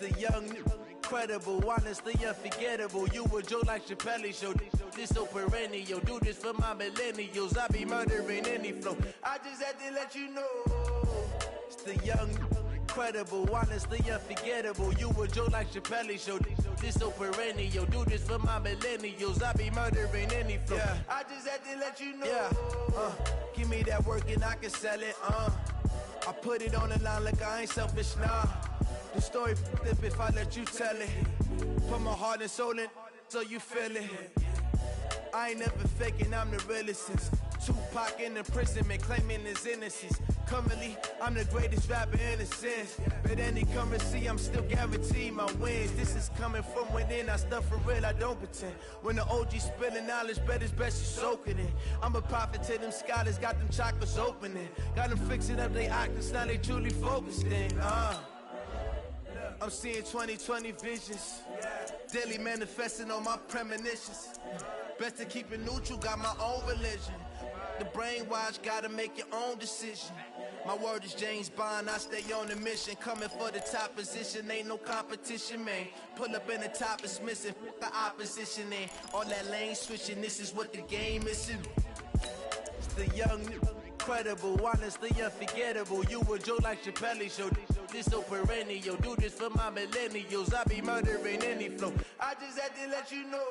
The young, incredible, honestly unforgettable. You a joke like Chappelle Show. This so perennial. Do this for my millennials. I be murdering any flow. I just had to let you know. It's the young, incredible, honestly unforgettable. You a joke like Chappelle Show. This so perennial. Do this for my millennials. I be murdering any flow. Yeah. I just had to let you know. Yeah. Give me that work and I can sell it. I put it on the line like I ain't selfish, nah. The story flip if I let you tell it. Put my heart and soul in so you feel it. I ain't never faking, I'm the realest since Tupac in imprisonment, claiming his innocence. Currently, I'm the greatest rapper in a sense. But any currency, I'm still guaranteed my wins. This is coming from within, I stuff for real, I don't pretend. When the OG spilling knowledge, bet it's best you soak it in. I'm a prophet to them scholars, got them chakras opening. Got them fixing up they octaves, now they truly focused in. I'm seeing 2020 visions, daily manifesting on my premonitions. Best to keep it neutral, got my own religion. The brainwash, gotta make your own decision. My word is James Bond, I stay on a mission. Coming for the top position, ain't no competition, man. Pull up in the top, it's missing, the opposition ain't. All that lane switching, this is what the game is. It's the young, incredible, honestly unforgettable. You a joke like Chappelle Show. This so perennial. Do this for my millennials. I be murdering any flow. I just had to let you know.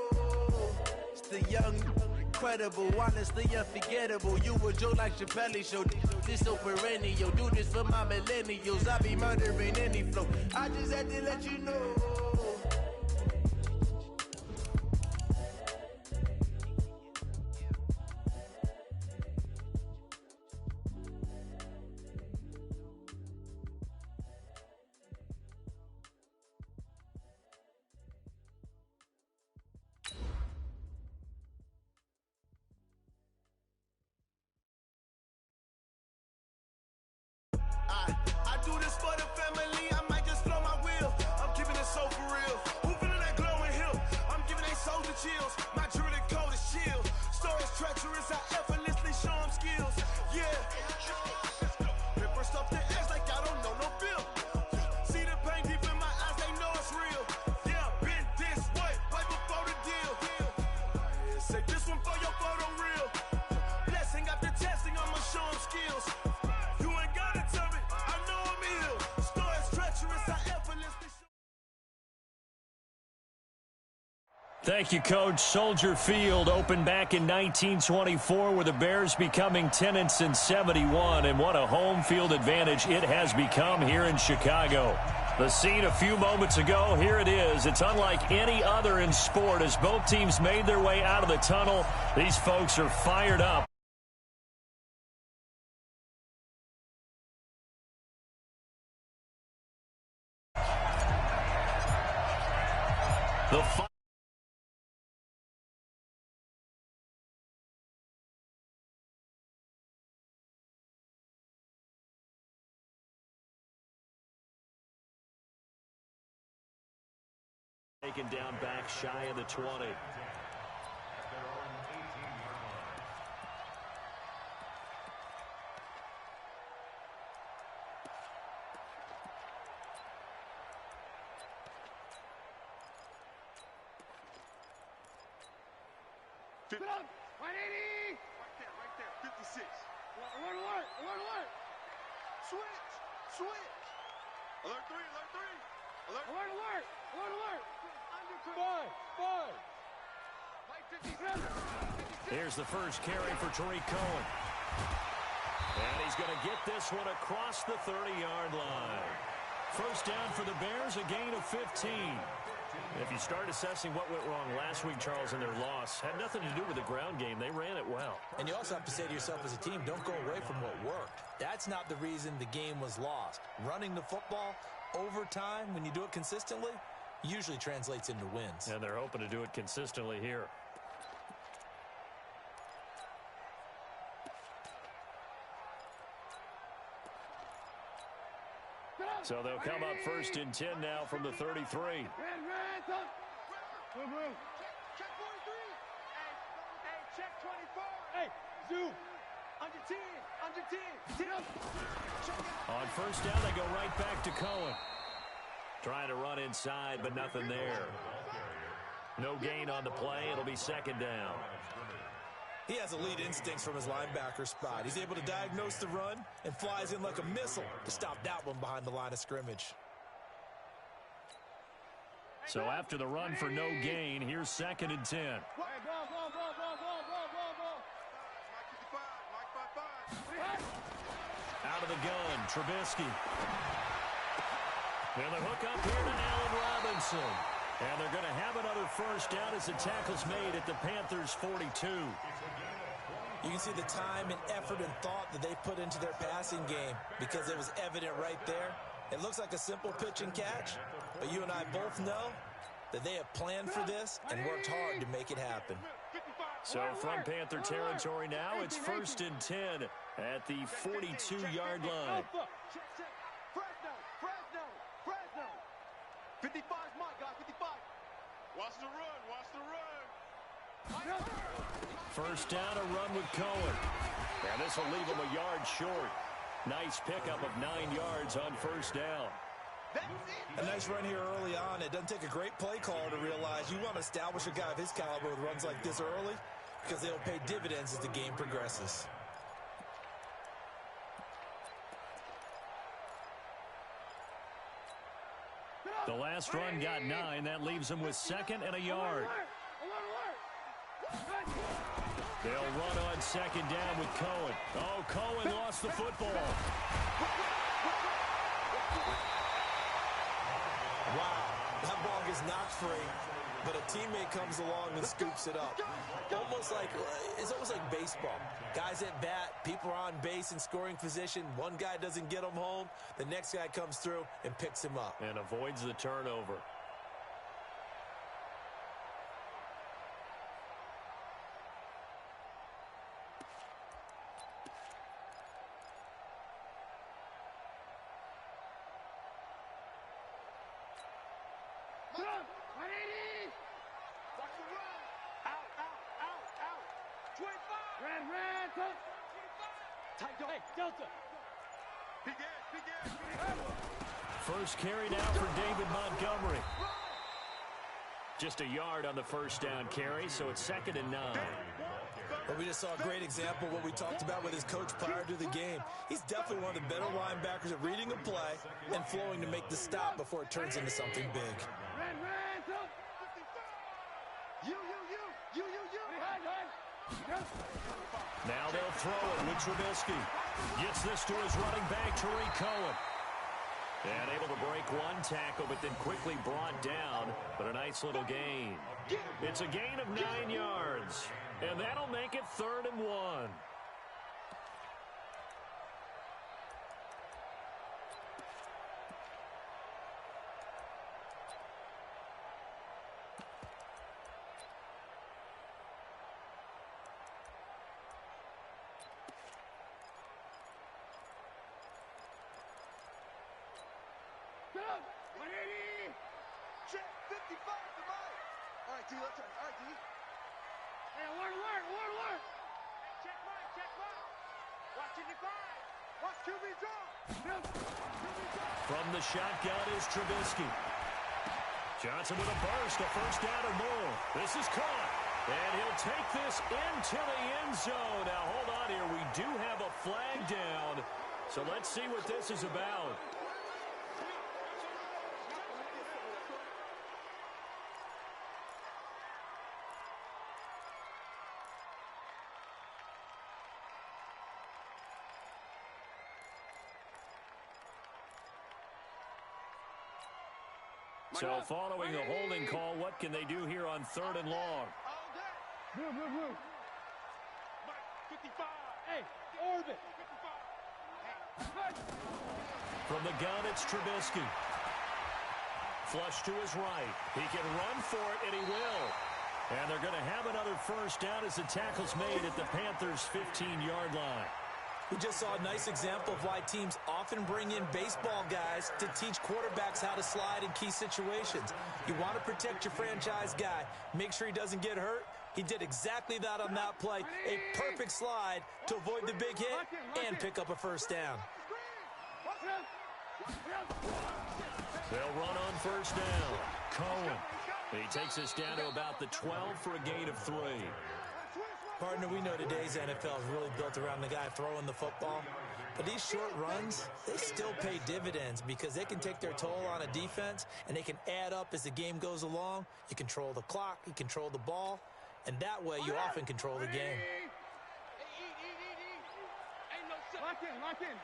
It's the young, incredible, honestly unforgettable. You a joke like Chappelle Show. This so perennial. Do this for my millennials. I be murdering any flow. I just had to let you know. I do this for the family, I might just blow my wheel. I'm keeping it so for real. Who feeling that glowing hill? I'm giving they soldier chills. My jewelry coat is chill. Stories treacherous, I effortlessly show them skills. Yeah. Paper stuff the edge like I don't know no feel. See the pain deep in my eyes, they know it's real. Yeah, been this way, right before the deal. Say this one for your photo reel. Blessing after testing, I'ma show them skills. Thank you, Coach. Soldier Field opened back in 1924 with the Bears becoming tenants in 71, and what a home field advantage it has become here in Chicago. The scene a few moments ago, here it is. It's unlike any other in sport as both teams made their way out of the tunnel. These folks are fired up. Taken down back shy of the 20. Sit up! 180! Right there, 56. Alert, alert! Switch! Alert 3! Alert! Five! Here's the first carry for Tariq Cohen. And he's going to get this one across the 30-yard line. First down for the Bears, a gain of 15. If you start assessing what went wrong last week, Charles, in their loss, had nothing to do with the ground game. They ran it well. And you also have to say to yourself as a team, don't go away from what worked. That's not the reason the game was lost. Running the football over time, when you do it consistently, usually translates into wins. And they're hoping to do it consistently here. So they'll come up first and 10 now from the 33. Check 43. Hey, check 24. Hey, zoom. Under 10. On first down, they go right back to Cohen. Trying to run inside, but nothing there. No gain on the play. It'll be second down. He has elite instincts from his linebacker spot. He's able to diagnose the run and flies in like a missile to stop that one behind the line of scrimmage. So after the run for no gain, here's second and 10. Out of the gun, Trubisky. And the hook up here to Allen Robinson. And they're going to have another first down as the tackle's made at the Panthers' 42. You can see the time and effort and thought that they put into their passing game because it was evident right there. It looks like a simple pitch and catch, but you and I both know that they have planned for this and worked hard to make it happen. So from Panther territory now, it's first and 10 at the 42-yard line. Fresno. 55's my guy, 55. Watch the run, watch the run. First down, a run with Cohen. And this will leave him a yard short. Nice pickup of 9 yards on first down. A nice run here early on. It doesn't take a great play caller to realize you want to establish a guy of his caliber with runs like this early because they'll pay dividends as the game progresses. The last run got 9. That leaves him with second and a yard. They'll run on second down with Cohen. Oh, Cohen lost the football. Wow, that ball gets knocked free, but a teammate comes along and scoops it up. It's almost like baseball. Guys at bat, people are on base in scoring position. One guy doesn't get him home. The next guy comes through and picks him up. And avoids the turnover. First carry now for David Montgomery. Just a yard on the first down carry, so it's second and 9. Well, we just saw a great example of what we talked about with his coach prior to the game. He's definitely one of the better linebackers at reading a play and flowing to make the stop before it turns into something big. Now they'll throw it with Trubisky. Gets this to his running back, Tariq Cohen. And able to break one tackle, but then quickly brought down. But a nice little gain. It's a gain of 9 yards. And that'll make it 3rd and 1. Check 55 to Mike. All right, D, let's turn. All right, D. Hey, alert. Check Mike. Watch 55. Watch QB draw. From the shotgun is Trubisky. Johnson with a burst, a first down or more. This is caught. And he'll take this into the end zone. Now, hold on here. We do have a flag down. So let's see what this is about. So following the holding call, what can they do here on 3rd and long? Move. Mike, 55. Hey, orbit. 55. From the gun, it's Trubisky. Flush to his right. He can run for it, and he will. And they're going to have another first down as the tackle's made at the Panthers' 15-yard line. We just saw a nice example of why teams often bring in baseball guys to teach quarterbacks how to slide in key situations. You want to protect your franchise guy. Make sure he doesn't get hurt. He did exactly that on that play. A perfect slide to avoid the big hit and pick up a first down. They'll run on first down. Cohen. He takes us down to about the 12 for a gain of 3. Partner, we know today's NFL is really built around the guy throwing the football. But these short runs, they still pay dividends because they can take their toll on a defense, and they can add up as the game goes along. You control the clock, you control the ball, and that way you often control the game. Lock in, lock in.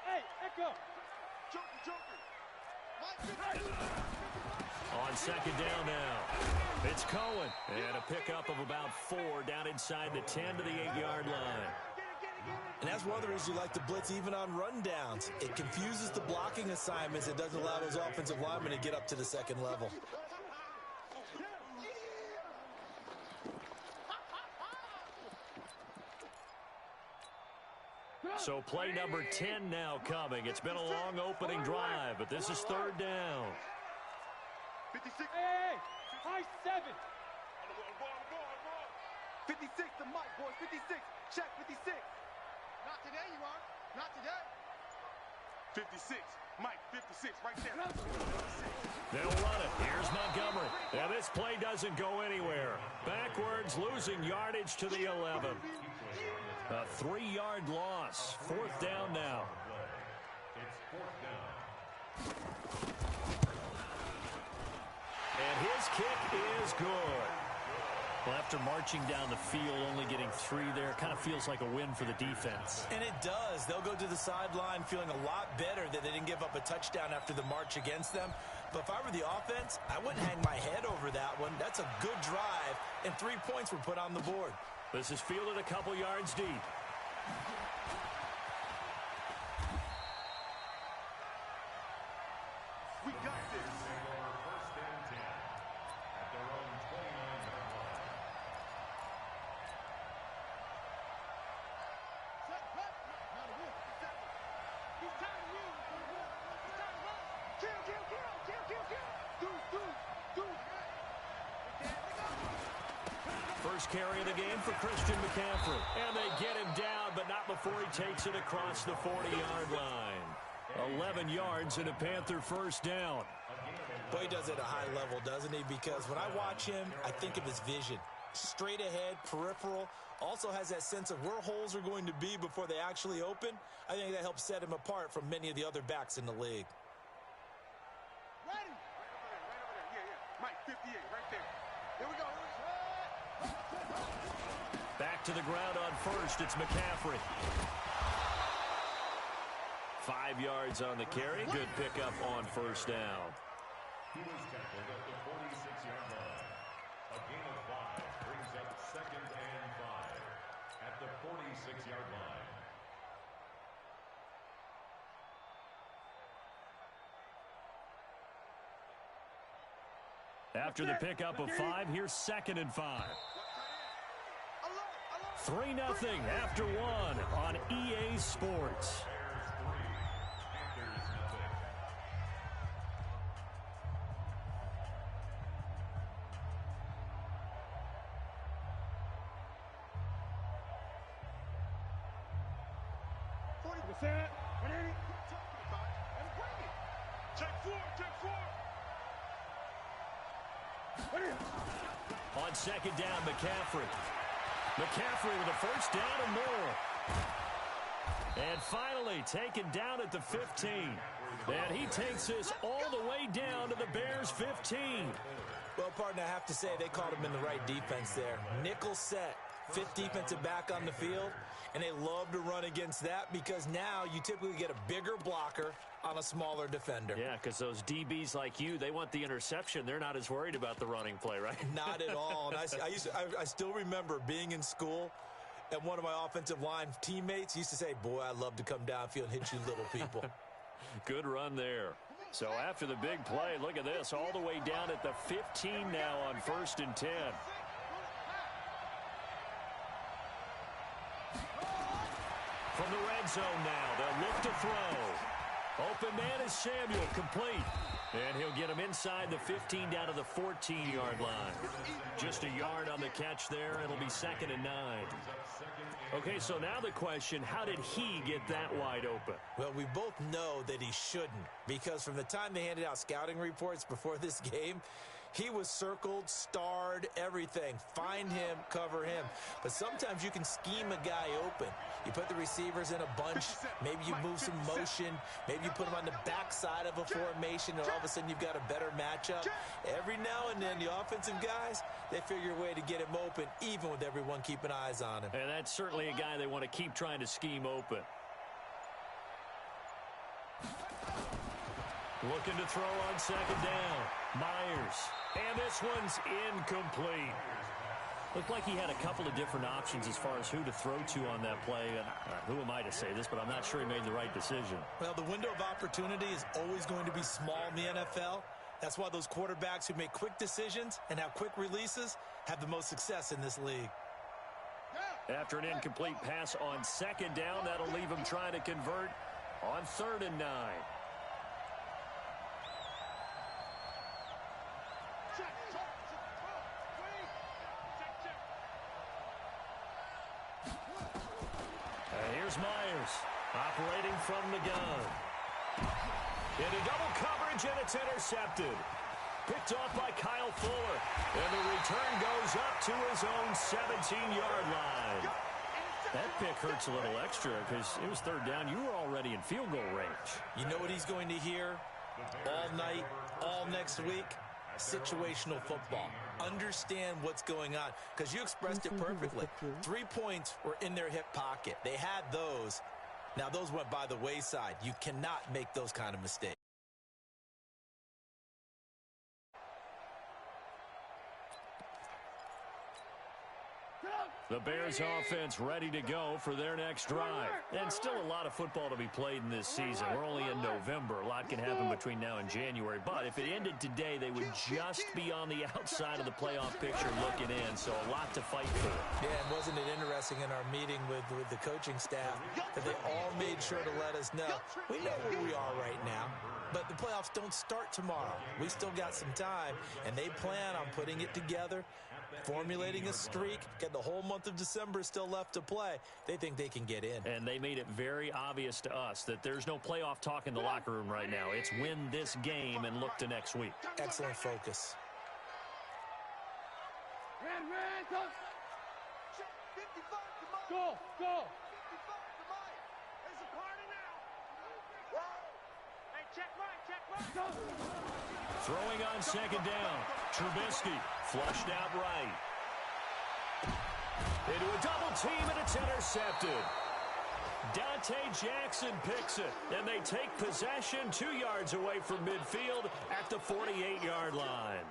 Hey, Echo. On second down now, it's Cohen. And a pickup of about 4 down inside the 10 to the 8-yard line. And that's one of the reasons you like to blitz even on rundowns. It confuses the blocking assignments. It doesn't allow those offensive linemen to get up to the second level. So play number 10 now coming. It's been a long opening drive, but this is third down. 56. Hey, high 7. 56 to Mike, boys. 56. Check 56. Not today, you are. Not today. 56. Mike, 56, right there. They'll run it. Here's Montgomery. Now this play doesn't go anywhere. Backwards, losing yardage to the 11. A 3-yard loss. Fourth down now. And his kick is good. Well, after marching down the field, only getting 3 there, kind of feels like a win for the defense. And it does. They'll go to the sideline feeling a lot better that they didn't give up a touchdown after the march against them. But if I were the offense, I wouldn't hang my head over that one. That's a good drive, and 3 points were put on the board. This is fielded a couple yards deep. We got this. First and 10 at their own 29-yard line. Set, cut. Now the wolf. He's time to win. He's time to run. Kill, kill, kill, kill, kill, kill. Do. First carry of the game for Christian McCaffrey. And they get him down, but not before he takes it across the 40-yard line. 11 yards and a Panther first down. Boy, he does it at a high level, doesn't he? Because when I watch him, I think of his vision. Straight ahead, peripheral. Also has that sense of where holes are going to be before they actually open. I think that helps set him apart from many of the other backs in the league. Ready. Right over there. Yeah. Mike, 58, right there. Here we go. Back to the ground on first. It's McCaffrey. 5 yards on the carry. Good pickup on first down. He was tackled at the 46-yard line. A gain of 5 brings up second and 5 at the 46-yard line. After the pickup of 5, here's second and 5. 3-0 after 1 on EA Sports. On second down, McCaffrey. McCaffrey with a first down and more. And finally taken down at the 15. And he takes this all the way down to the Bears' 15. Well, partner, I have to say they called him in the right defense there. Nickel set, 5th defensive back on the field. And they love to run against that because now you typically get a bigger blocker on a smaller defender. Yeah, because those DBs like you, they want the interception. They're not as worried about the running play, right? Not at all. And I still remember being in school, and one of my offensive line teammates used to say, boy, I'd love to come downfield and hit you little people. Good run there. So after the big play, look at this, all the way down at the 15 now on first and 10. From the red zone now, they'll look to throw. Open man is Samuel, complete. And he'll get him inside the 15 down to the 14-yard line. Just a yard on the catch there. It'll be 2nd and 9. Okay, so now the question, how did he get that wide open? Well, we both know that he shouldn't, because from the time they handed out scouting reports before this game, he was circled, starred, everything. Find him, cover him. But sometimes you can scheme a guy open. You put the receivers in a bunch. Maybe you move some motion. Maybe you put them on the backside of a formation, and all of a sudden you've got a better matchup. Every now and then, the offensive guys, they figure a way to get him open, even with everyone keeping eyes on him. And that's certainly a guy they want to keep trying to scheme open. Looking to throw on 2nd down. Myers. And this one's incomplete. Looked like he had a couple of different options as far as who to throw to on that play. And who am I to say this, but I'm not sure he made the right decision. Well, the window of opportunity is always going to be small in the NFL. That's why those quarterbacks who make quick decisions and have quick releases have the most success in this league. After an incomplete pass on 2nd down, that'll leave him trying to convert on 3rd and 9. Here's Myers operating from the gun. Into double coverage, and it's intercepted. Picked off by Kyle Fuller. And the return goes up to his own 17-yard line. That pick hurts a little extra because it was 3rd down. You were already in field goal range. You know what he's going to hear all night, all next week? Situational football. Understand what's going on, because you expressed it perfectly. 3 points were in their hip pocket. They had those. Now those went by the wayside. You cannot make those kind of mistakes. The Bears offense ready to go for their next drive. And still a lot of football to be played in this season. We're only in November. A lot can happen between now and January. But if it ended today, they would just be on the outside of the playoff picture looking in. So a lot to fight for. Yeah, and wasn't it interesting in our meeting with the coaching staff that they all made sure to let us know, we know where we are right now, but the playoffs don't start tomorrow. We still got some time, and they plan on putting it together, formulating a streak, get the whole month of December still left to play. They think they can get in. And they made it very obvious to us that there's no playoff talk in the locker room right now. It's win this game and look to next week. Excellent focus. Red, go! Check 55 to Mike. Go! 55 to Mike. There's a corner now. Hey, check Mike. Go! Throwing on 2nd down. Trubisky flushed out right. Into a double team, and it's intercepted. Dante Jackson picks it, and they take possession 2 yards away from midfield at the 48-yard line.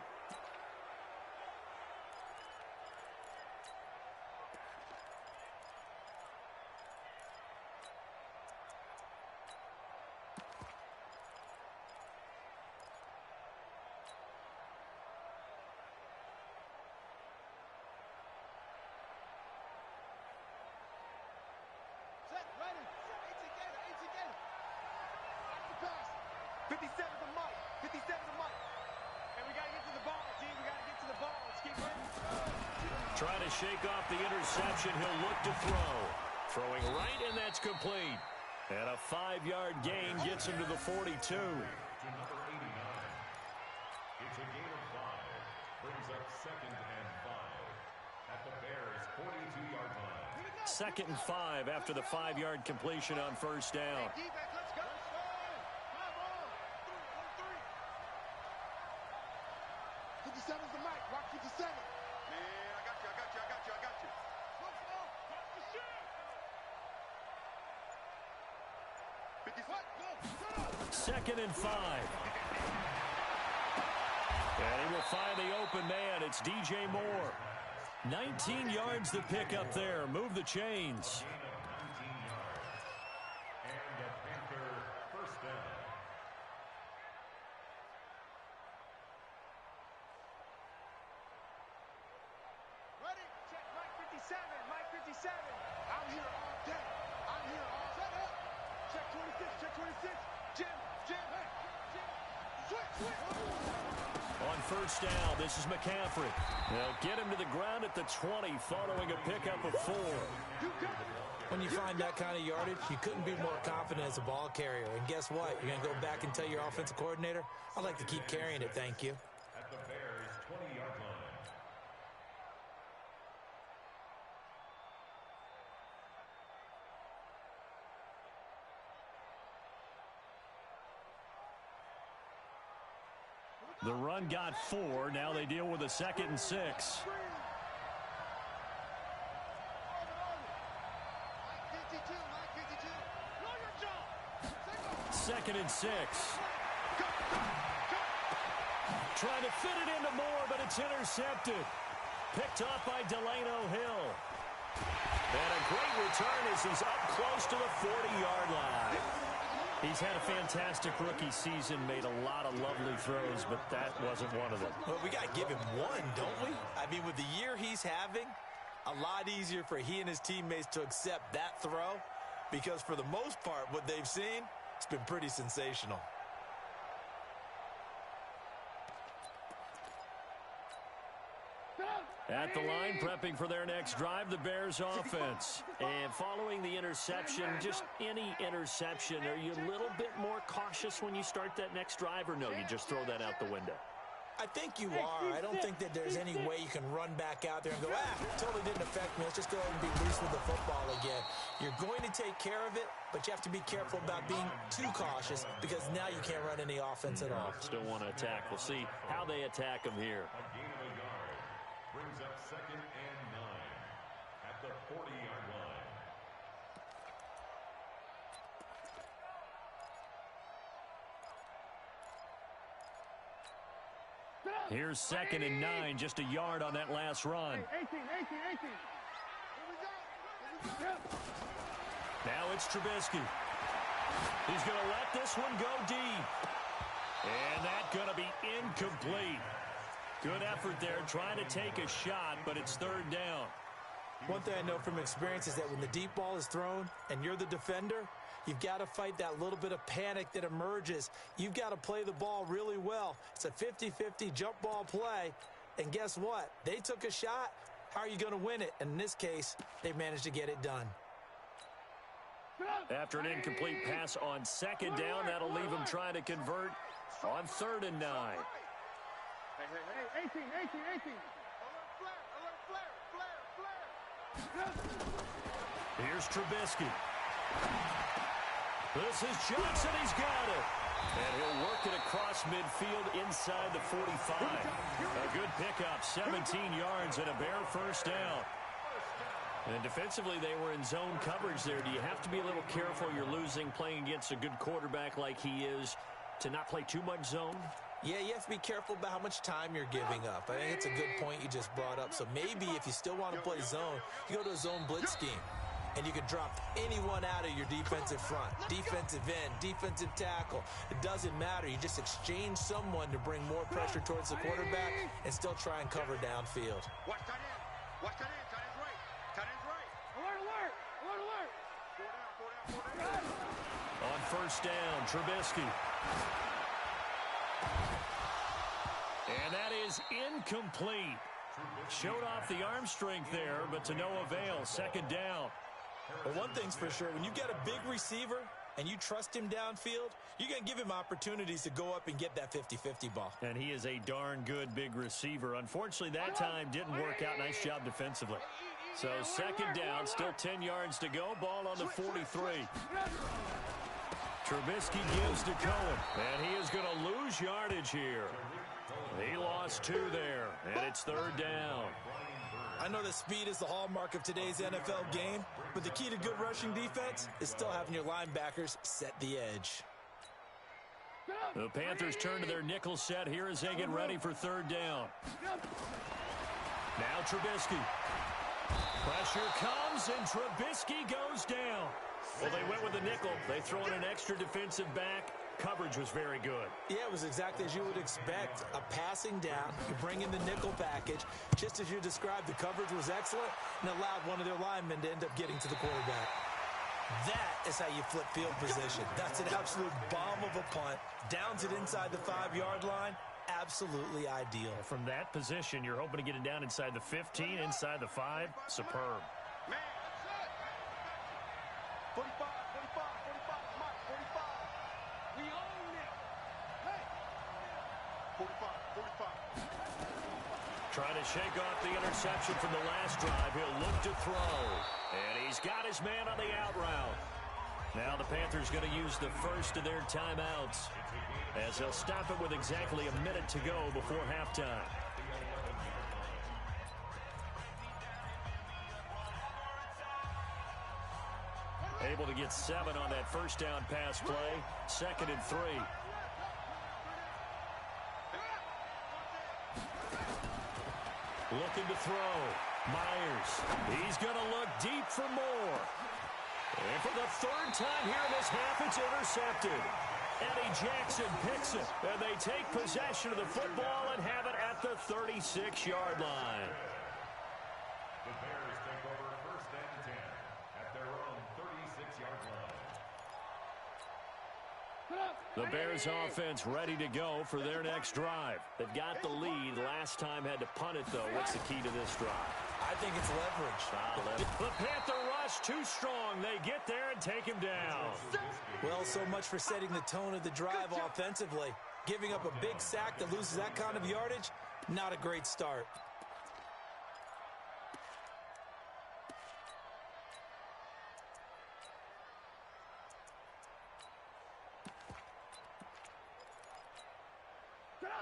Trying to shake off the interception. He'll look to throw. Throwing right, and that's complete. And a 5-yard gain gets him to the 42. It's a gain of 5. Brings up 2nd and 5 at the Bears' 42-yard line. 2nd and 5 after the 5-yard completion on 1st down. 57's the mic. Rock 57. Second and 5. And he will find the open man. It's DJ Moore. 19 yards to pick up there. Move the chains. And the Panther first down. Ready? Check Mike 57. Mike 57. I'm here all day. I'm here all day. Check 26. Check 26. Jim. Hey. Jim. On first down, this is McCaffrey. They'll get him to the ground at the 20 following a pickup of 4. When you find that kind of yardage, you couldn't be more confident as a ball carrier. And guess what? You're going to go back and tell your offensive coordinator, I'd like to keep carrying it, thank you. At the Bears' 20-yard line. The run got 4. Now they deal with a 2nd and 6. Second and 6. Trying to fit it into Moore, but it's intercepted. Picked off by Delano Hill. And a great return as he's up close to the 40-yard line. He's had a fantastic rookie season, made a lot of lovely throws, but that wasn't one of them. Well, we got to give him one, don't we? I mean, with the year he's having, a lot easier for he and his teammates to accept that throw, because for the most part, what they've seen, it's been pretty sensational. At the line, prepping for their next drive, the Bears offense. And following the interception, just any interception, are you a little bit more cautious when you start that next drive, or no, you just throw that out the window? I think you are. I don't think that there's any way you can run back out there and go, totally didn't affect me. Let's just go ahead and be loose with the football again. You're going to take care of it, but you have to be careful about being too cautious because now you can't run any offense at all. Still want to attack. We'll see how they attack them here. A gain of a yard brings up 2nd and 9 at the 40-yard line. Here's 2nd and 9, just a yard on that last run. 18. Now it's Trubisky. He's going to let this one go deep. And that's going to be incomplete. Good effort there, trying to take a shot, but it's 3rd down. One thing I know from experience is that when the deep ball is thrown and you're the defender, you've got to fight that little bit of panic that emerges. You've got to play the ball really well. It's a 50-50 jump ball play. And guess what? They took a shot. How are you going to win it? And in this case, they managed to get it done. After an incomplete pass on 2nd down, that'll leave them trying to convert on 3rd and 9. Hey, 18. Here's Trubisky. This is Johnson. He's got it. And he'll work it across midfield inside the 45. A good pickup, 17 yards and a Bear 1st down. And defensively, they were in zone coverage there. Do you have to be a little careful? You're losing playing against a good quarterback like he is to not play too much zone? Yeah, you have to be careful about how much time you're giving up. I think it's a good point you just brought up. So maybe if you still want to play zone, you go to a zone blitz scheme. And you can drop anyone out of your defensive front. Defensive end, defensive tackle. It doesn't matter. You just exchange someone to bring more pressure towards the quarterback and still try and cover downfield. Watch tight end. Watch tight end. Tight end's right. Tight end's right. Alert. Four down. On 1st down, Trubisky. And that is incomplete. Showed off the arm strength there, but to no avail. 2nd down. Well, one thing's for sure, when you got a big receiver and you trust him downfield, you're going to give him opportunities to go up and get that 50-50 ball. And he is a darn good big receiver. Unfortunately, that time didn't work out. Nice job defensively. So 2nd down, still 10 yards to go. Ball on the 43. Trubisky gives to Cohen, and he is going to lose yardage here. He lost 2 there, and it's 3rd down. I know that speed is the hallmark of today's NFL game, but the key to good rushing defense is still having your linebackers set the edge. The Panthers turn to their nickel set here as they get ready for 3rd down. Now Trubisky. Pressure comes, and Trubisky goes down. Well, they went with the nickel. They throw in an extra defensive back. Coverage was very good. Yeah, it was exactly as you would expect. A passing down, you bring in the nickel package. Just as you described, the coverage was excellent and allowed one of their linemen to end up getting to the quarterback. That is how you flip field position. That's an absolute bomb of a punt. Downs it inside the 5-yard line. Absolutely ideal. From that position, you're hoping to get it down inside the 15, inside the 5. Superb. Man, that's it. 45, 45, 45, Mike, 45. We own it. Hey. 45, 45. Trying to shake off the interception from the last drive. He'll look to throw. And he's got his man on the out route. Now the Panthers going to use the first of their timeouts, as they'll stop it with exactly a minute to go before halftime. Able to get 7 on that first down pass play. 2nd and 3. Looking to throw. Myers. He's going to look deep for more. And for the 3rd time here in this half, it's intercepted. Eddie Jackson picks it, and they take possession of the football and have it at the 36-yard line. The Bears take over 1st and 10 at their own 36-yard line. The Bears offense ready to go for their next drive. They've got the lead. Last time had to punt it, though. What's the key to this drive? I think it's leverage. The Panther rush too strong. They get there and take him down. Well, so much for setting the tone of the drive offensively. Giving up a big sack that loses that kind of yardage, not a great start.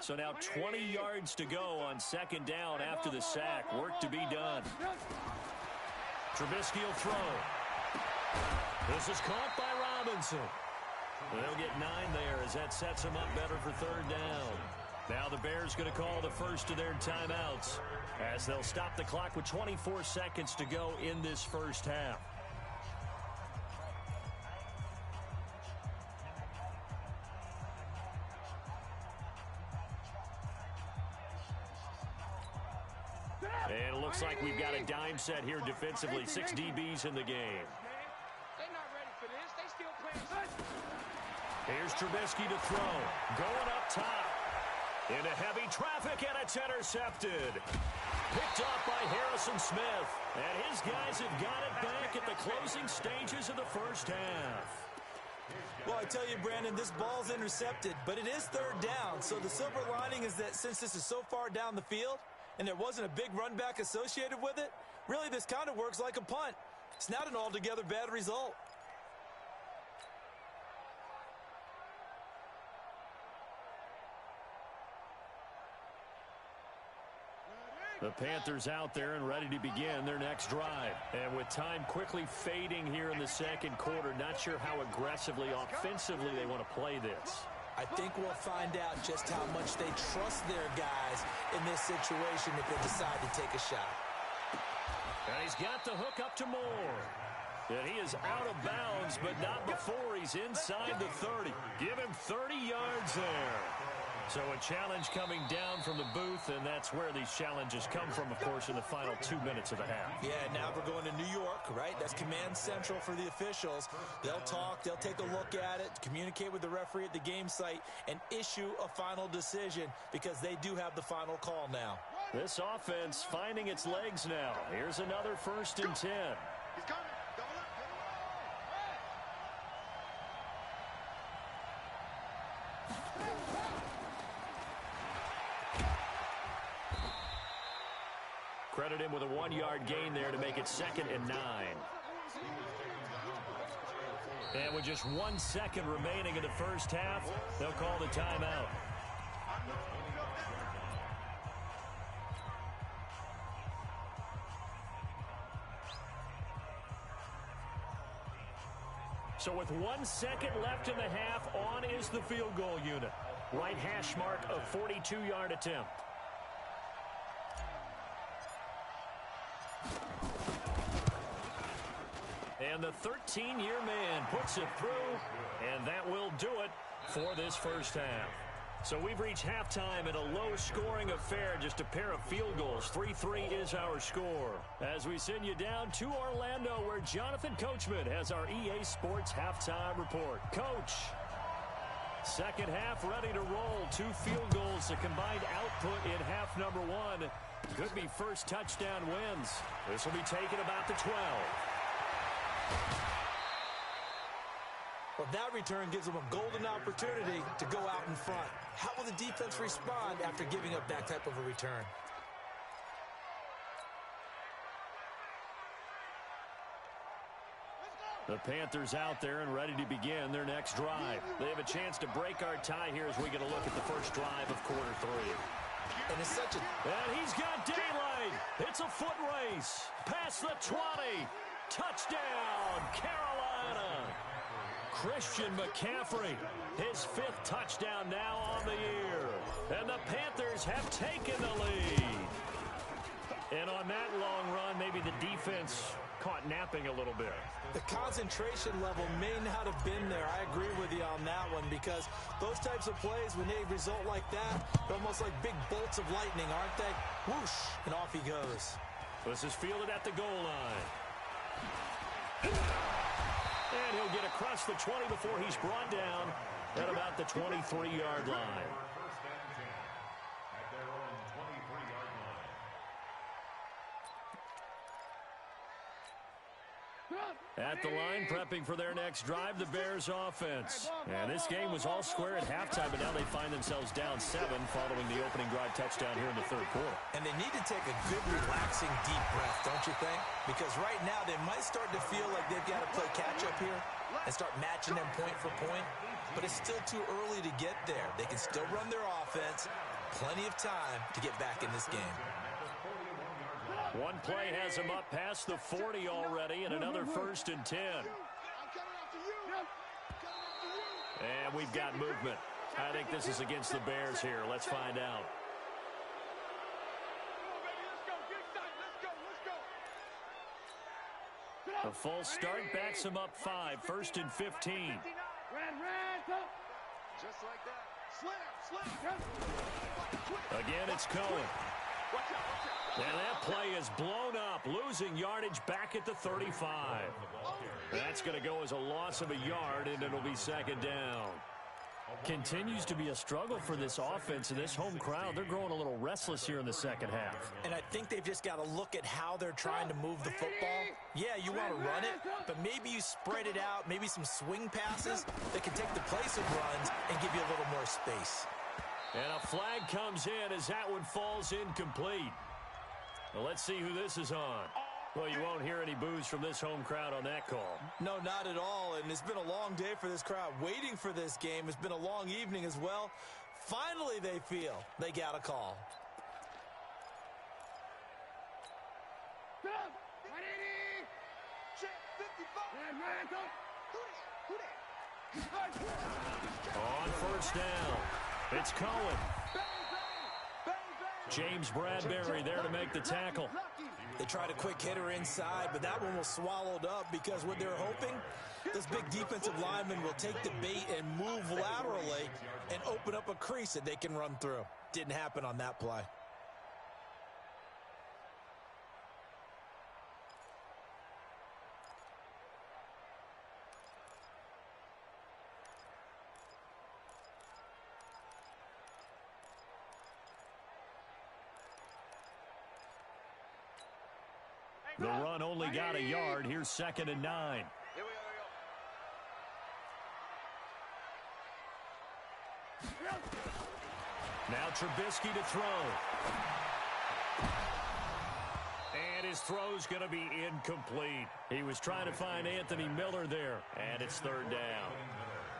So now 20 yards to go on 2nd down after the sack. Work to be done. Trubisky will throw. This is caught by Robinson. They'll get 9 there as that sets them up better for 3rd down. Now the Bears going to call the first of their timeouts, as they'll stop the clock with 24 seconds to go in this first half. And it looks like we've got a dime set here defensively. 6 DBs in the game. They're not ready for this. They still playing. Here's Trubisky to throw. Going up top. Into heavy traffic, and it's intercepted. Picked off by Harrison Smith. And his guys have got it back at the closing stages of the first half. Well, I tell you, Brandon, this ball's intercepted, but it is 3rd down. So the silver lining is that since this is so far down the field, and there wasn't a big run back associated with it, really this kind of works like a punt. It's not an altogether bad result. The Panthers out there and ready to begin their next drive. And with time quickly fading here in the 2nd quarter, not sure how aggressively, offensively they want to play this. I think we'll find out just how much they trust their guys in this situation if they decide to take a shot. And he's got the hook up to Moore. And he is out of bounds, but not before he's inside the 30. Give him 30 yards there. So a challenge coming down from the booth, and that's where these challenges come from, of course, in the final 2 minutes of the half. Yeah, now we're going to New York, right? That's command central for the officials. They'll talk, they'll take a look at it, communicate with the referee at the game site, and issue a final decision because they do have the final call now. This offense finding its legs now. Here's another 1st and 10. He's coming. Double up. Credit him with a 1-yard gain there to make it 2nd and 9. And with just 1 second remaining in the first half, they'll call the timeout. So with 1 second left in the half, on is the field goal unit. Right hash mark of 42-yard attempt. And the 13-year man puts it through, and that will do it for this first half. So we've reached halftime in a low-scoring affair, just a pair of field goals. 3-3 is our score. As we send you down to Orlando, where Jonathan Coachman has our EA Sports halftime report. Coach, second half ready to roll. 2 field goals, the combined output in half number 1. Could be first touchdown wins. This will be taken about the 12. Well, that return gives them a golden opportunity to go out in front. How will the defense respond after giving up that type of a return? The Panthers out there and ready to begin their next drive. They have a chance to break our tie here as we get a look at the first drive of quarter 3. And it's such a... And he's got daylight. It's a foot race. Past the 20. Touchdown, Carolina. Christian McCaffrey, his 5th touchdown now on the year. And the Panthers have taken the lead. And on that long run, maybe the defense caught napping a little bit. The concentration level may not have been there. I agree with you on that one, because those types of plays, when they result like that, they're almost like big bolts of lightning, aren't they? Whoosh, and off he goes. This is fielded at the goal line. And he'll get across the 20 before he's brought down at about the 23-yard line. First and 10 at their own 23-yard line. At the line, prepping for their next drive, the Bears offense. And this game was all square at halftime, but now they find themselves down 7 following the opening drive touchdown here in the third quarter. And they need to take a good, relaxing, deep breath, don't you think? Because right now they might start to feel like they've got to play catch-up here and start matching them point for point. But it's still too early to get there. They can still run their offense. Plenty of time to get back in this game. One play has him up past the 40 already, and another 1st and 10. And we've got movement. I think this is against the Bears here. Let's find out. A false start backs him up 5, 1st and 15. Just like that. Slam. Again, it's Cohen. And that play is blown up, losing yardage back at the 35. That's going to go as a loss of a yard, and it'll be second down. Continues to be a struggle for this offense and this home crowd. They're growing a little restless here in the second half. And I think they've just got to look at how they're trying to move the football. Yeah, you want to run it, but maybe you spread it out, maybe some swing passes that can take the place of runs and give you a little more space. And a flag comes in as that one falls incomplete. Well, let's see who this is on. Well, you won't hear any boos from this home crowd on that call. No, not at all. And it's been a long day for this crowd. Waiting for this game. It's been a long evening as well. Finally, they feel they got a call. On first down, it's Cohen. James Bradbury there to make the tackle. They tried a quick hitter inside, but that one was swallowed up because what they're hoping, this big defensive lineman will take the bait and move laterally and open up a crease that they can run through. Didn't happen on that play. The run only got a yard. Here's 2nd and 9. Here we go. Now Trubisky to throw. And his throw's going to be incomplete. He was trying to find Anthony Miller there, and it's 3rd down.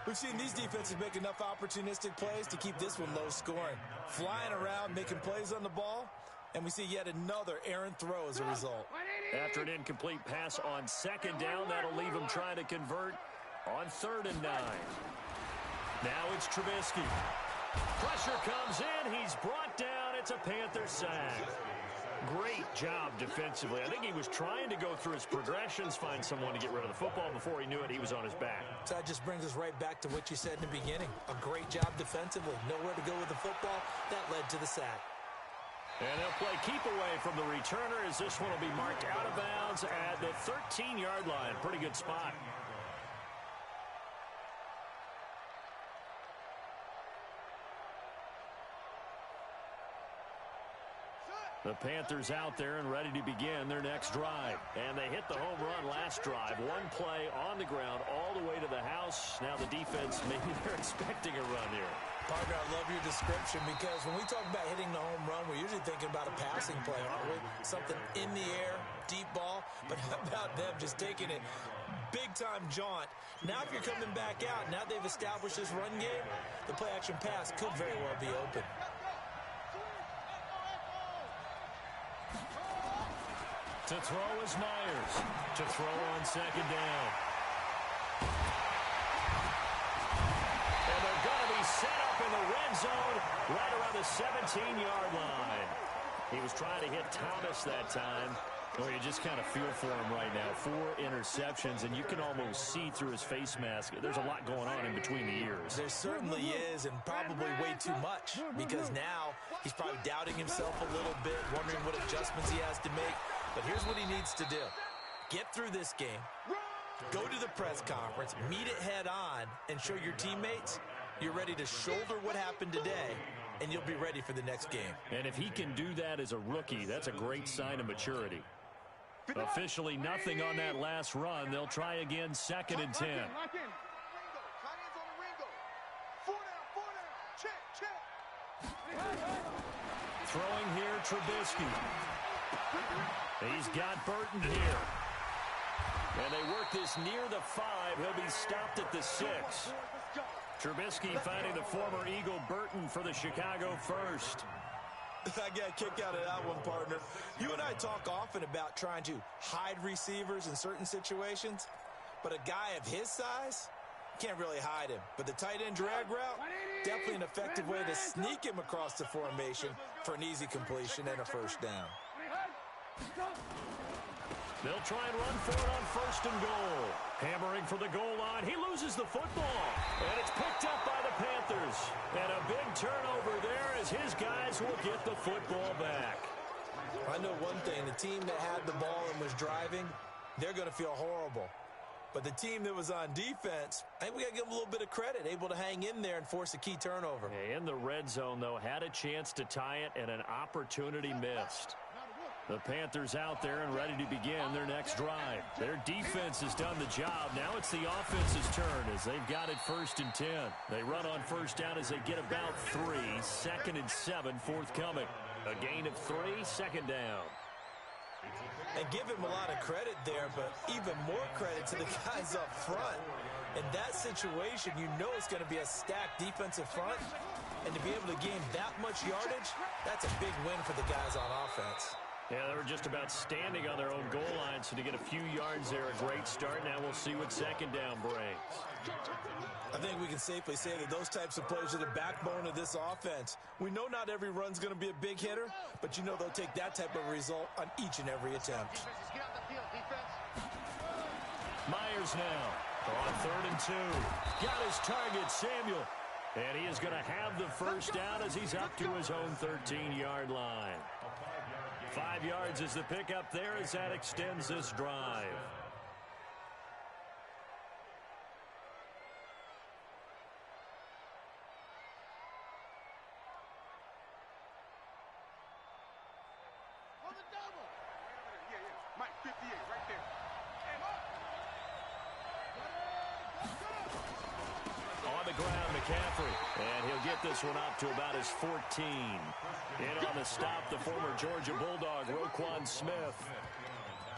We've seen these defenses make enough opportunistic plays to keep this one low scoring. Flying around, making plays on the ball, and we see yet another errant throw as a result. After an incomplete pass on 2nd down, that'll leave him trying to convert on 3rd and 9. Now it's Trubisky. Pressure comes in. He's brought down. It's a Panther sack. Great job defensively. I think he was trying to go through his progressions, find someone to get rid of the football. Before he knew it, he was on his back. So that just brings us right back to what you said in the beginning. A great job defensively. Nowhere to go with the football. That led to the sack. And they'll play keep away from the returner as this one will be marked out of bounds at the 13-yard line. Pretty good spot. The Panthers out there and ready to begin their next drive. And they hit the home run last drive. One play on the ground all the way to the house. Now the defense, maybe they're expecting a run here. Partner, I love your description because when we talk about hitting the home run, we're usually thinking about a passing play, aren't we? Something in the air, deep ball. But how about them just taking it big-time jaunt? Now if you're coming back out, now they've established this run game, the play-action pass could very well be open. To throw is Myers. To throw on second down. And they're going to be set up in the red zone right around the 17-yard line. He was trying to hit Thomas that time. Well, you just kind of feel for him right now. 4 interceptions, and you can almost see through his face mask. There's a lot going on in between the ears. There certainly is, and probably way too much, because now he's probably doubting himself a little bit, wondering what adjustments he has to make. But here's what he needs to do. Get through this game. Go to the press conference, meet it head on, and show your teammates you're ready to shoulder what happened today, and you'll be ready for the next game. And if he can do that as a rookie, that's a great sign of maturity. Officially nothing on that last run. They'll try again, 2nd and 10. Throwing here, Trubisky. He's got Burton here. And they work this near the 5. He'll be stopped at the 6. Trubisky finding the former Eagle Burton for the Chicago first. I got a kick out of that one, partner. You and I talk often about trying to hide receivers in certain situations, but a guy of his size can't really hide him. But the tight end drag route, definitely an effective way to sneak him across the formation for an easy completion and a first down. They'll try and run for it on 1st and goal. Hammering for the goal line. He loses the football. And it's picked up by the Panthers. And a big turnover there as his guys will get the football back. I know one thing. The team that had the ball and was driving, they're going to feel horrible. But the team that was on defense, I think we got to give them a little bit of credit, able to hang in there and force a key turnover. In the red zone, though, had a chance to tie it and an opportunity missed. The Panthers out there and ready to begin their next drive. Their defense has done the job. Now it's the offense's turn as they've got it 1st and 10. They run on 1st down as they get about 3. 2nd and 7 forthcoming. A gain of 3, 2nd down. And give him a lot of credit there, but even more credit to the guys up front. In that situation, you know it's going to be a stacked defensive front. And to be able to gain that much yardage, that's a big win for the guys on offense. Yeah, they were just about standing on their own goal line, so to get a few yards there, a great start. Now we'll see what 2nd down brings. I think we can safely say that those types of plays are the backbone of this offense. We know not every run's going to be a big hitter, but you know they'll take that type of result on each and every attempt. Myers now on 3rd and 2. Got his target, Samuel. And he is going to have the first down as he's up to his own 13-yard line. 5 yards is the pickup there as that extends this drive. On the double. Yeah. Mike, 58, right there. On the ground, McCaffrey. And he'll get this one up to about his 14. In on the stop, the former Georgia Bulldog, Roquan Smith.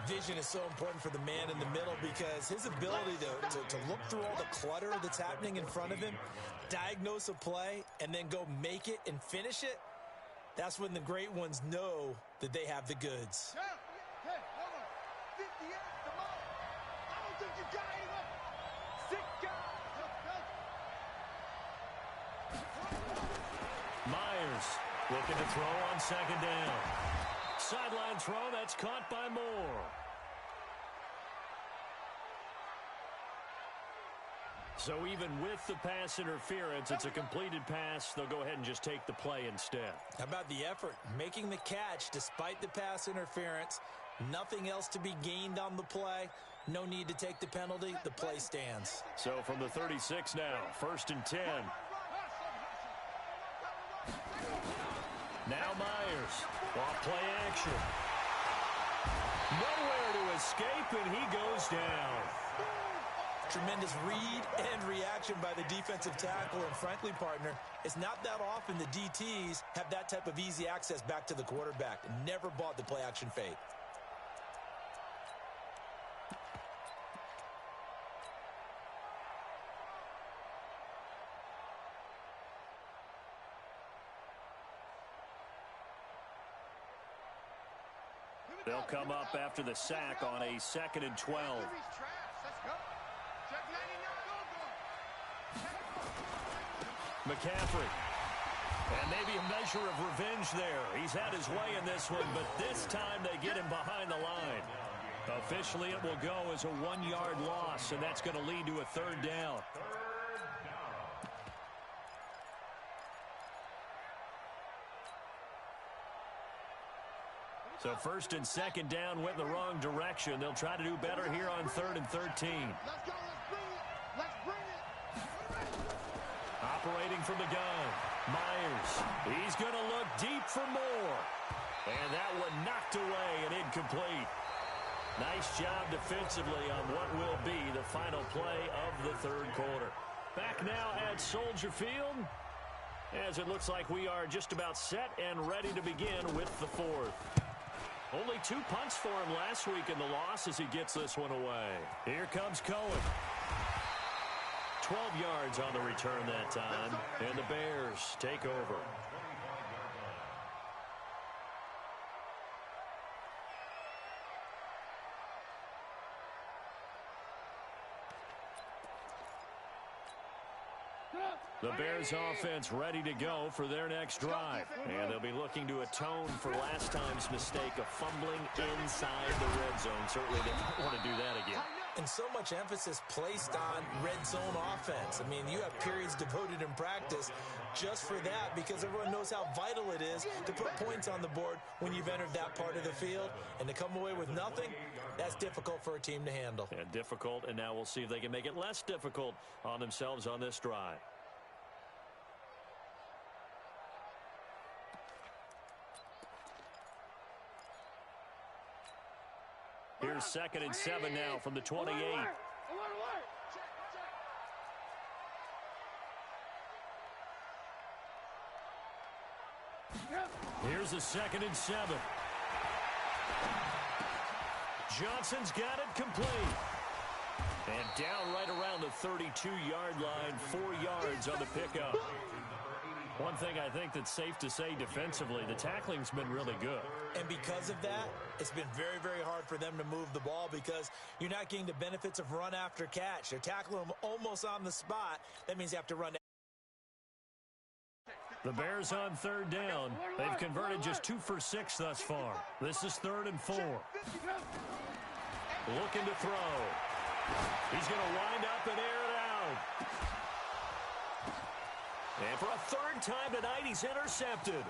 Vision is so important for the man in the middle because his ability to look through all the clutter that's happening in front of him, diagnose a play, and then go make it and finish it, that's when the great ones know that they have the goods. Hey, hold on. 58, come on. I don't think you got anyone. 6 guys. Myers looking to throw on 2nd down. sideline throw. That's caught by Moore. So even with the pass interference, it's a completed pass. They'll go ahead and just take the play instead. How about the effort? Making the catch despite the pass interference. Nothing else to be gained on the play. No need to take the penalty. The play stands. So from the 36 now, 1st and 10. Now Myers. Off play action. Nowhere to escape, and he goes down. Tremendous read and reaction by the defensive tackle. And frankly, partner, it's not that often the DTs have that type of easy access back to the quarterback. Never bought the play action fake. They'll come up after the sack on a 2nd and 12. McCaffrey. And maybe a measure of revenge there. He's had his way in this one, but this time they get him behind the line. Officially, it will go as a 1-yard loss, and that's going to lead to a 3rd down. So 1st and 2nd down went in the wrong direction. They'll try to do better here on 3rd and 13. Let's go. Let's bring it. Operating from the gun, Myers. He's going to look deep for more. And that one knocked away and incomplete. Nice job defensively on what will be the final play of the 3rd quarter. Back now at Soldier Field, as it looks like we are just about set and ready to begin with the 4th. Only 2 punts for him last week in the loss as he gets this one away. Here comes Cohen. 12 yards on the return that time, and the Bears take over. The Bears offense ready to go for their next drive. And they'll be looking to atone for last time's mistake of fumbling inside the red zone. Certainly they don't want to do that again. And so much emphasis placed on red zone offense. I mean, you have periods devoted in practice just for that because everyone knows how vital it is to put points on the board when you've entered that part of the field. And to come away with nothing, that's difficult for a team to handle. And difficult, and now we'll see if they can make it less difficult on themselves on this drive. Here's 2nd and 7 now from the 28. Here's a 2nd and 7. Johnson's got it complete. And down right around the 32-yard line, 4 yards on the pickup. One thing I think that's safe to say defensively, the tackling's been really good. And because of that, it's been very, very hard for them to move the ball because you're not getting the benefits of run after catch. They're tackling them almost on the spot. That means you have to run. The Bears on 3rd down. They've converted just 2 for 6 thus far. This is 3rd and 4. Looking to throw. He's going to wind up and air it out. And for a 3rd time tonight, he's intercepted.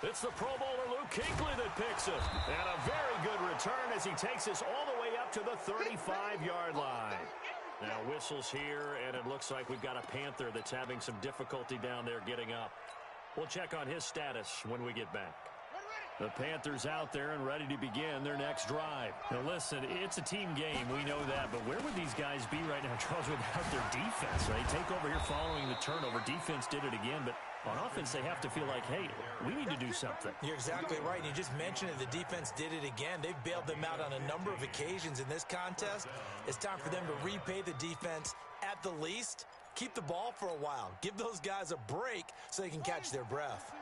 It's the Pro Bowler Luke Kuechly that picks it. And a very good return as he takes this all the way up to the 35-yard line. Now whistles here, and it looks like we've got a Panther that's having some difficulty down there getting up. We'll check on his status when we get back. The Panthers out there and ready to begin their next drive. Now listen, it's a team game, we know that, but where would these guys be right now, Charles, without their defense? They take over here following the turnover. Defense did it again, but on offense they have to feel like, hey, we need to do something. You're exactly right. You just mentioned it. The defense did it again. They've bailed them out on a number of occasions in this contest. It's time for them to repay the defense at the least. Keep the ball for a while. Give those guys a break so they can catch their breath.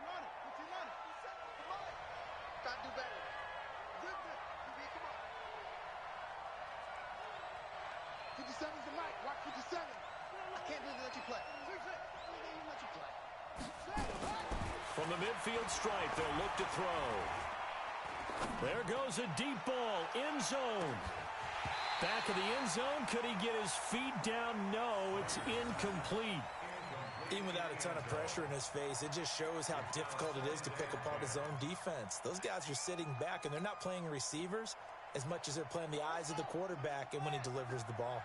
From the midfield stripe, they'll look to throw. There goes a deep ball, end zone. Back of the end zone, could he get his feet down? No, it's incomplete. Even without a ton of pressure in his face, it just shows how difficult it is to pick apart his own defense. Those guys are sitting back, and they're not playing receivers as much as they're playing the eyes of the quarterback and when he delivers the ball.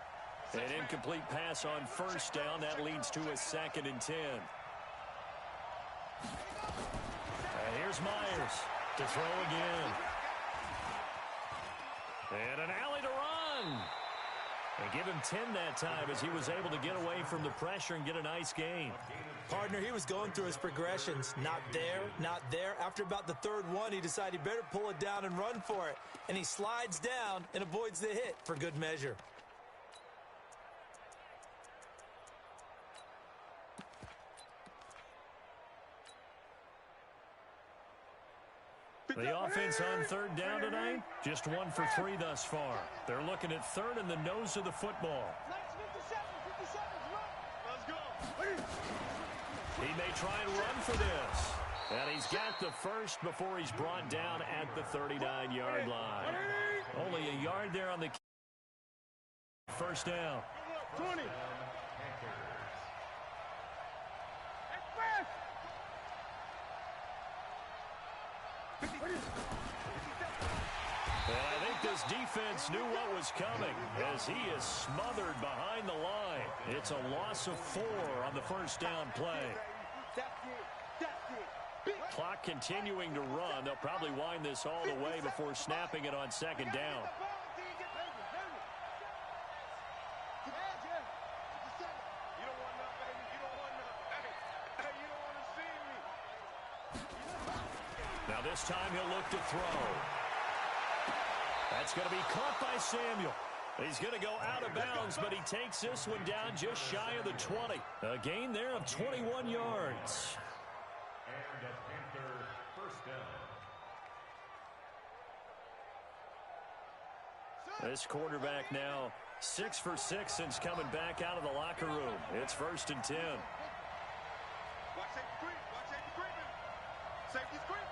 An incomplete pass on first down. That leads to a 2nd and 10. Here's Myers to throw again. And an alley to run. And give him 10 that time as he was able to get away from the pressure and get a nice gain. Partner, he was going through his progressions. Not there, not there. After about the third one, he decided he better pull it down and run for it. And he slides down and avoids the hit for good measure. The offense on third down tonight, just 1 for 3 thus far. They're looking at third in the nose of the football. Let's go. He may try and run for this. And he's got the first before he's brought down at the 39-yard line. Only a yard there on the first down. 20. And I think this defense knew what was coming as he is smothered behind the line. It's a loss of 4 on the first down play. Clock continuing to run. They'll probably wind this all the way before snapping it on 2nd down. Now this time he'll look to throw. That's going to be caught by Samuel. He's going to go out of bounds, but he takes this one down just shy of the 20. A gain there of 21 yards. And a Panther first down. This quarterback now 6 for 6 since coming back out of the locker room. It's 1st and 10. Watch safety creep. Watch safety creeping. Safety's creeping.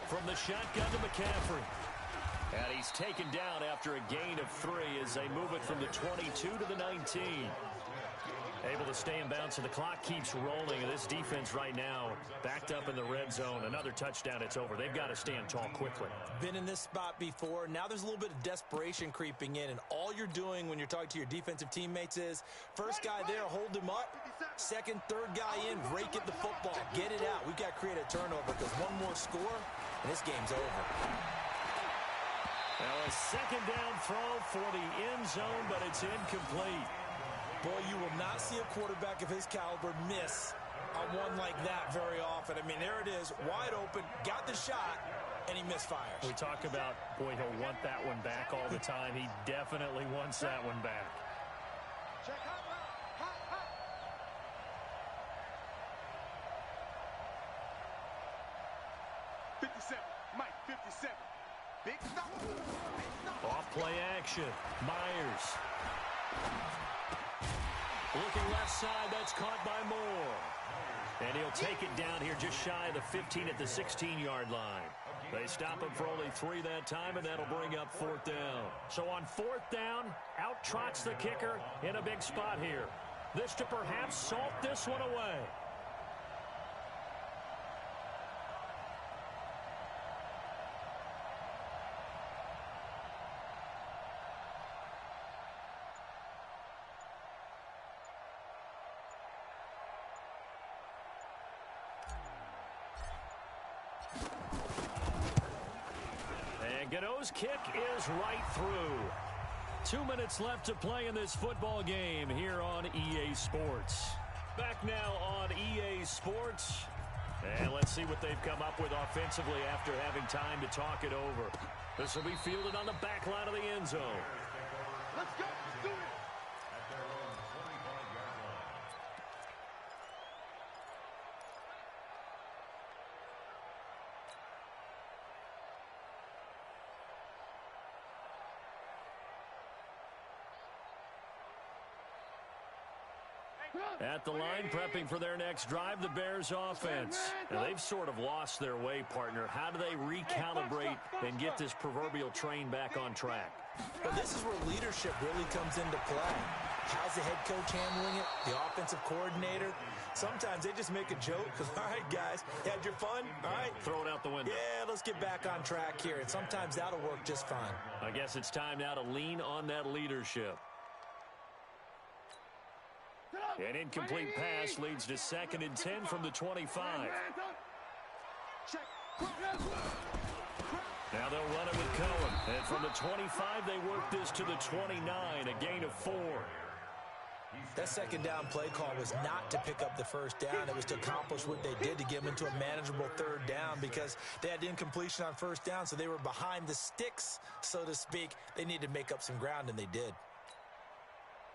From the shotgun to McCaffrey. And he's taken down after a gain of 3 as they move it from the 22 to the 19. Able to stay in bounds, and the clock keeps rolling. And this defense right now backed up in the red zone. Another touchdown, it's over. They've got to stand tall quickly. Been in this spot before. Now there's a little bit of desperation creeping in, and all you're doing when you're talking to your defensive teammates is first guy there, hold him up. Second, third guy in, rake at the football. Get it out. We've got to create a turnover because one more score, and this game's over. Now a 2nd down throw for the end zone, but it's incomplete. Boy, you will not see a quarterback of his caliber miss on one like that very often. I mean, there it is, wide open, got the shot, and he misfires. We talk about, boy, he'll want that one back all the time. He definitely wants that one back. Check hot, hot, hot. 57. Mike, 57. Big stop. Off play action. Myers. Looking left side, that's caught by Moore. And he'll take it down here just shy of the 15 at the 16-yard line. They stop him for only 3 that time, and that'll bring up 4th down. So on 4th down, out trots the kicker in a big spot here. This to perhaps salt this one away. Gano's kick is right through. 2 minutes left to play in this football game here on EA Sports. Back now on EA Sports. And let's see what they've come up with offensively after having time to talk it over. This will be fielded on the back line of the end zone. Let's go. Let's do it. At their own 25-yard line. At the line, prepping for their next drive, the Bears offense. Now, they've sort of lost their way, partner. How do they recalibrate and get this proverbial train back on track? Well, this is where leadership really comes into play. How's the head coach handling it? The offensive coordinator? Sometimes they just make a joke. All right, guys, you had your fun? All right. Throw it out the window. Yeah, let's get back on track here. And sometimes that'll work just fine. I guess it's time now to lean on that leadership. An incomplete pass leads to 2nd and 10 from the 25. Now they'll run it with Cohen. And from the 25, they work this to the 29, a gain of 4. That second down play call was not to pick up the first down. It was to accomplish what they did to get them into a manageable 3rd down because they had incompletion on 1st down, so they were behind the sticks, so to speak. They needed to make up some ground, and they did.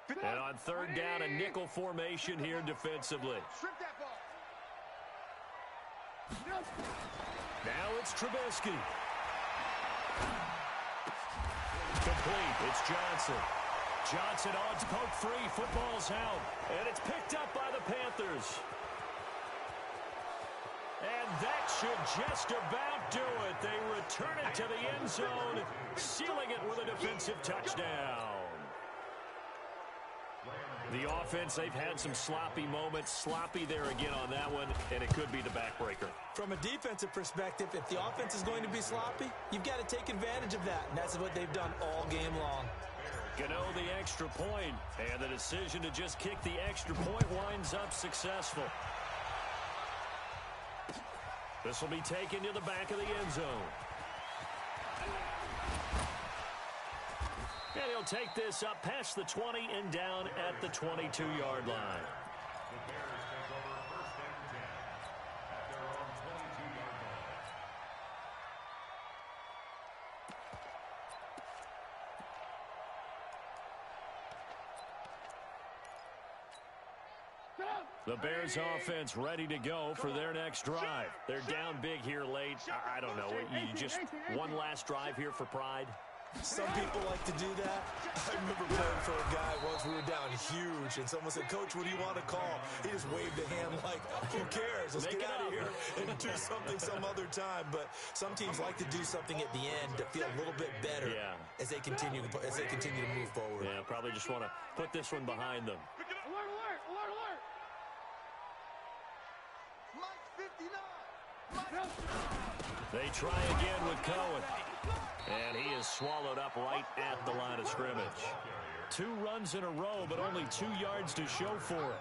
And on 3rd down, a nickel formation here defensively. Now it's Trubisky. Complete. It's Johnson. Johnson on poke 3. Football's out. And it's picked up by the Panthers. And that should just about do it. They return it to the end zone, sealing it with a defensive touchdown. The offense, they've had some sloppy moments. Sloppy there again on that one, and it could be the backbreaker. From a defensive perspective, if the offense is going to be sloppy, you've got to take advantage of that, and that's what they've done all game long. Gano the extra point, and the decision to just kick the extra point winds up successful. This will be taken to the back of the end zone. And he'll take this up past the 20 and down at the 22-yard line. The Bears take over 1st and 10 at their own 22-yard line. The Bears offense ready to go for their next drive. They're down big here late. I don't know. You just one last drive here for pride? Some people like to do that. I remember playing for a guy once. We were down huge, and someone said, "Coach, what do you want to call?" He just waved a hand like, "Who cares? Let's get out of here and do something some other time." But some teams like to do something at the end to feel a little bit better as they continue to move forward. Yeah, probably just want to put this one behind them. Alert, alert, alert, alert. Mike 59. They try again with Cohen. And he is swallowed up right at the line of scrimmage. 2 runs in a row, but only 2 yards to show for it.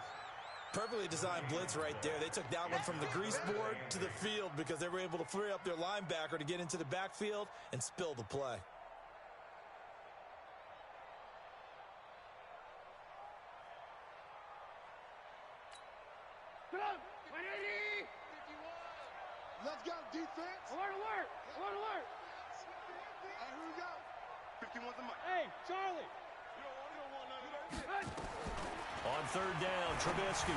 Perfectly designed blitz right there. They took that one from the grease board to the field because they were able to free up their linebacker to get into the backfield and spill the play. Let's go, defense. Alert, alert, alert, alert. Hey, who we got? 51's the mic. Hey, Charlie. You don't want none of that. On 3rd down, Trubisky.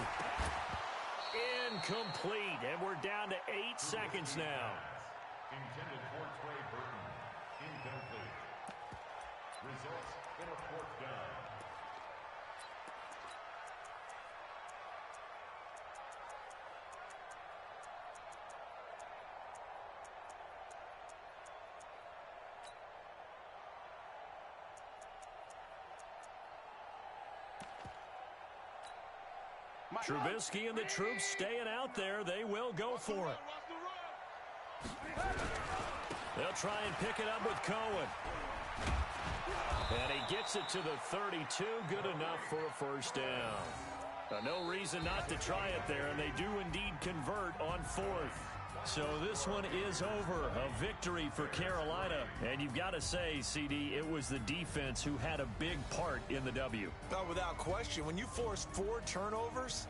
Incomplete, and we're down to 8 seconds now. Intended for Trey Burton. Incomplete. Results in a 4th down. Trubisky and the troops staying out there. They will go for it. They'll try and pick it up with Cohen. And he gets it to the 32. Good enough for a 1st down. No reason not to try it there, and they do indeed convert on 4th. So this one is over. A victory for Carolina. And you've got to say, CD, it was the defense who had a big part in the W. Not without question. When you force 4 turnovers,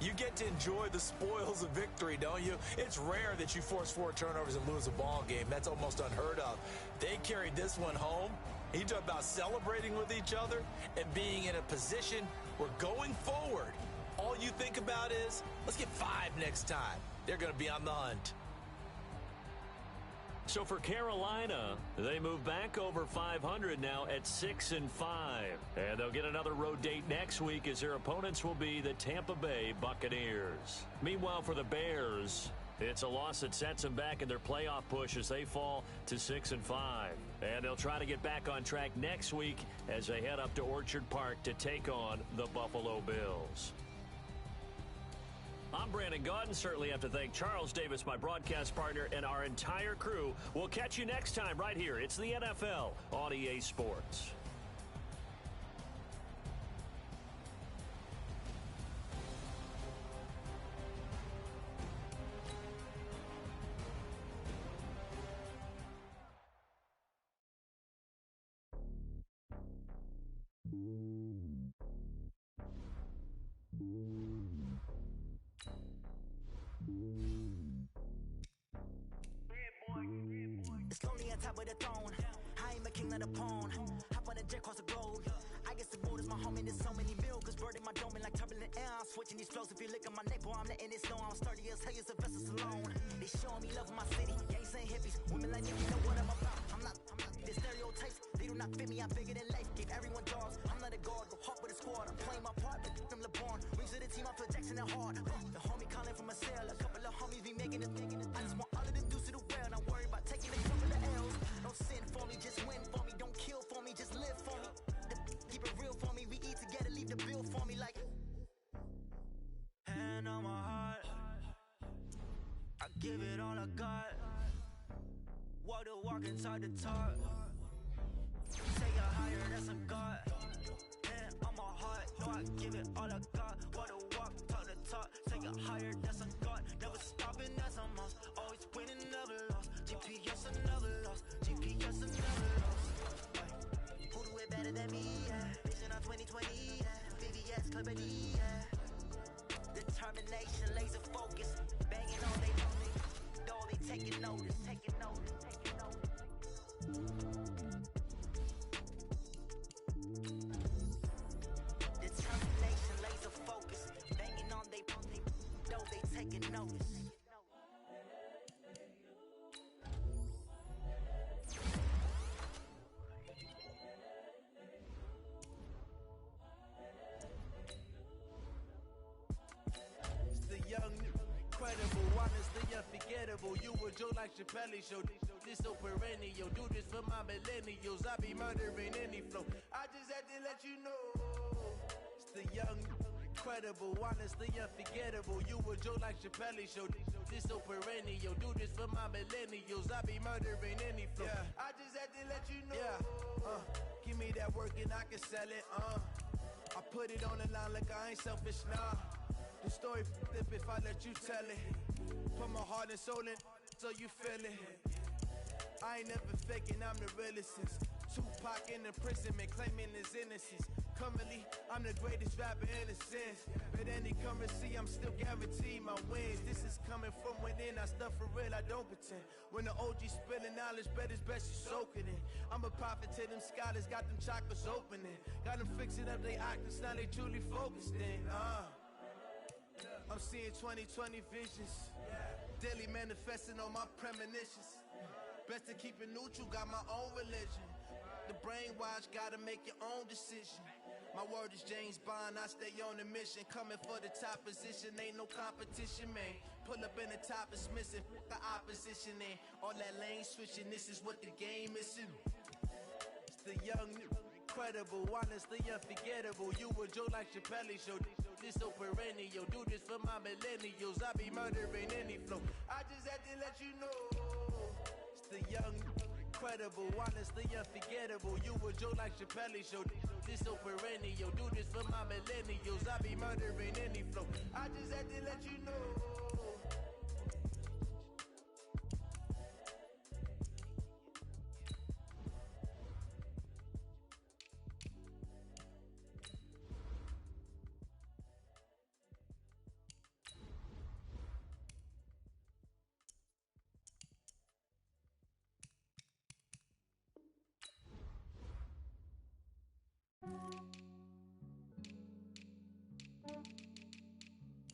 you get to enjoy the spoils of victory, don't you? It's rare that you force 4 turnovers and lose a ball game. That's almost unheard of. They carried this one home. You talk about celebrating with each other and being in a position where going forward, all you think about is, let's get 5 next time. They're going to be on the hunt. So for Carolina, they move back over 500 now at 6-5. And they'll get another road date next week as their opponents will be the Tampa Bay Buccaneers. Meanwhile, for the Bears, it's a loss that sets them back in their playoff push as they fall to 6-5. And they'll try to get back on track next week as they head up to Orchard Park to take on the Buffalo Bills. I'm Brandon Gaudin. Certainly have to thank Charles Davis, my broadcast partner, and our entire crew. We'll catch you next time right here. It's the NFL on EA Sports. It's lonely on top of the throne. I am a king of the pawn. Hop on a jet across the globe. I guess the world is my home and there's so many bills. Bird in my dome and like turbulent air. I'm switching these flows. If you look at my neck, boy, I'm letting it slow. I'm sturdy as hell as a vessel alone. They showing me love in my city. Gangs and hippies. Women like me, you know what I'm about. I'm not the stereotypes. They do not fit me. I'm bigger than life. Gave everyone jobs. I'm not a guard. Go hard with a squad. I'm playing my part. But I'm LeBron. Rings to the team. I feel Jackson and hard. The homie calling from a cell. A couple of homies be making it. I just want all of them dudes to the well. Not worry about taking a couple of L's. Don't sin for me, just win for me. Don't kill for me, just live for me. Keep it real for me. We eat together, leave the bill for me like. Hand on my heart, I give it all I got. Walk the walk inside the talk. Take it higher, that's a God. Hand on my heart, no, I give it all I got. Walk the walk, talk the talk. Take it higher, that's a God. Never stopping, that's a must. Always winning, never lost. GPS, I never lost. GPS, I never lost. Who do it better than me? Yeah. Vision on 2020. Yeah. VVS, Clippity. Yeah. Determination, laser focus. Banging on they though they taking notice. Taking notice. Taking notice. Determination, laser focus. Banging on they though they taking notice. Incredible, honestly unforgettable. You a Joe like Chappelle show. This so perennial. Do this for my millennials. I be murdering any flow. I just had to let you know. It's the young, incredible, honestly unforgettable. You a Joe like Chappelle show. This so perennial. Do this for my millennials. I be murdering any flow. Yeah. I just had to let you know. Yeah. Give me that work and I can sell it. I put it on the line like I ain't selfish, nah. The story flip if I let you tell it. Put my heart and soul in so you feel it. I ain't never faking, I'm the realest since Tupac in imprisonment, claiming his innocence. Currently, I'm the greatest rapper in a sense. But any currency, I'm still guaranteed my wins. This is coming from within, I stuff for real, I don't pretend. When the OG spilling knowledge, bet it's best you soak it in. I'm a prophet to them scholars, got them chakras opening. Got them fixing up they octaves, now they truly focused in. I'm seeing 2020 visions. Daily manifesting on my premonitions. Best to keep it neutral, got my own religion. The brainwash, gotta make your own decision. My word is James Bond, I stay on the mission. Coming for the top position, ain't no competition, man. Pull up in the top, it's missing, the opposition ain't. All that lane switching, this is what the game missing. It's the young, incredible, honestly unforgettable. You a Joe like Chappelle show. This so perennial. Do this for my millennials. I be murdering any flow. I just had to let you know. It's the young, incredible, honestly unforgettable. You a Joe like Chappelle show. This so perennial. Do this for my millennials. I be murdering any flow. I just had to let you know.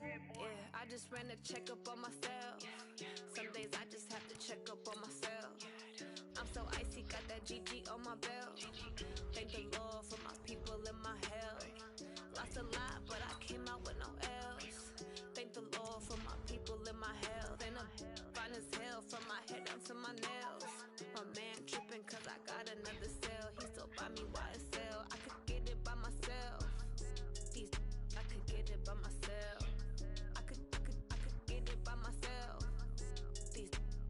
Yeah, I just ran a checkup on myself. Some days I just have to check up on myself. that GG on my belt. Thank the Lord for my people in my hell. Lost a lot, but I came out with no L's. Thank the Lord for my people in my hell. Then I'm fine as hell from my head down to my nails. My man tripping cause I got another cell. He still buy me YSL. I could get it by myself. I could get it by myself. I could get it by myself.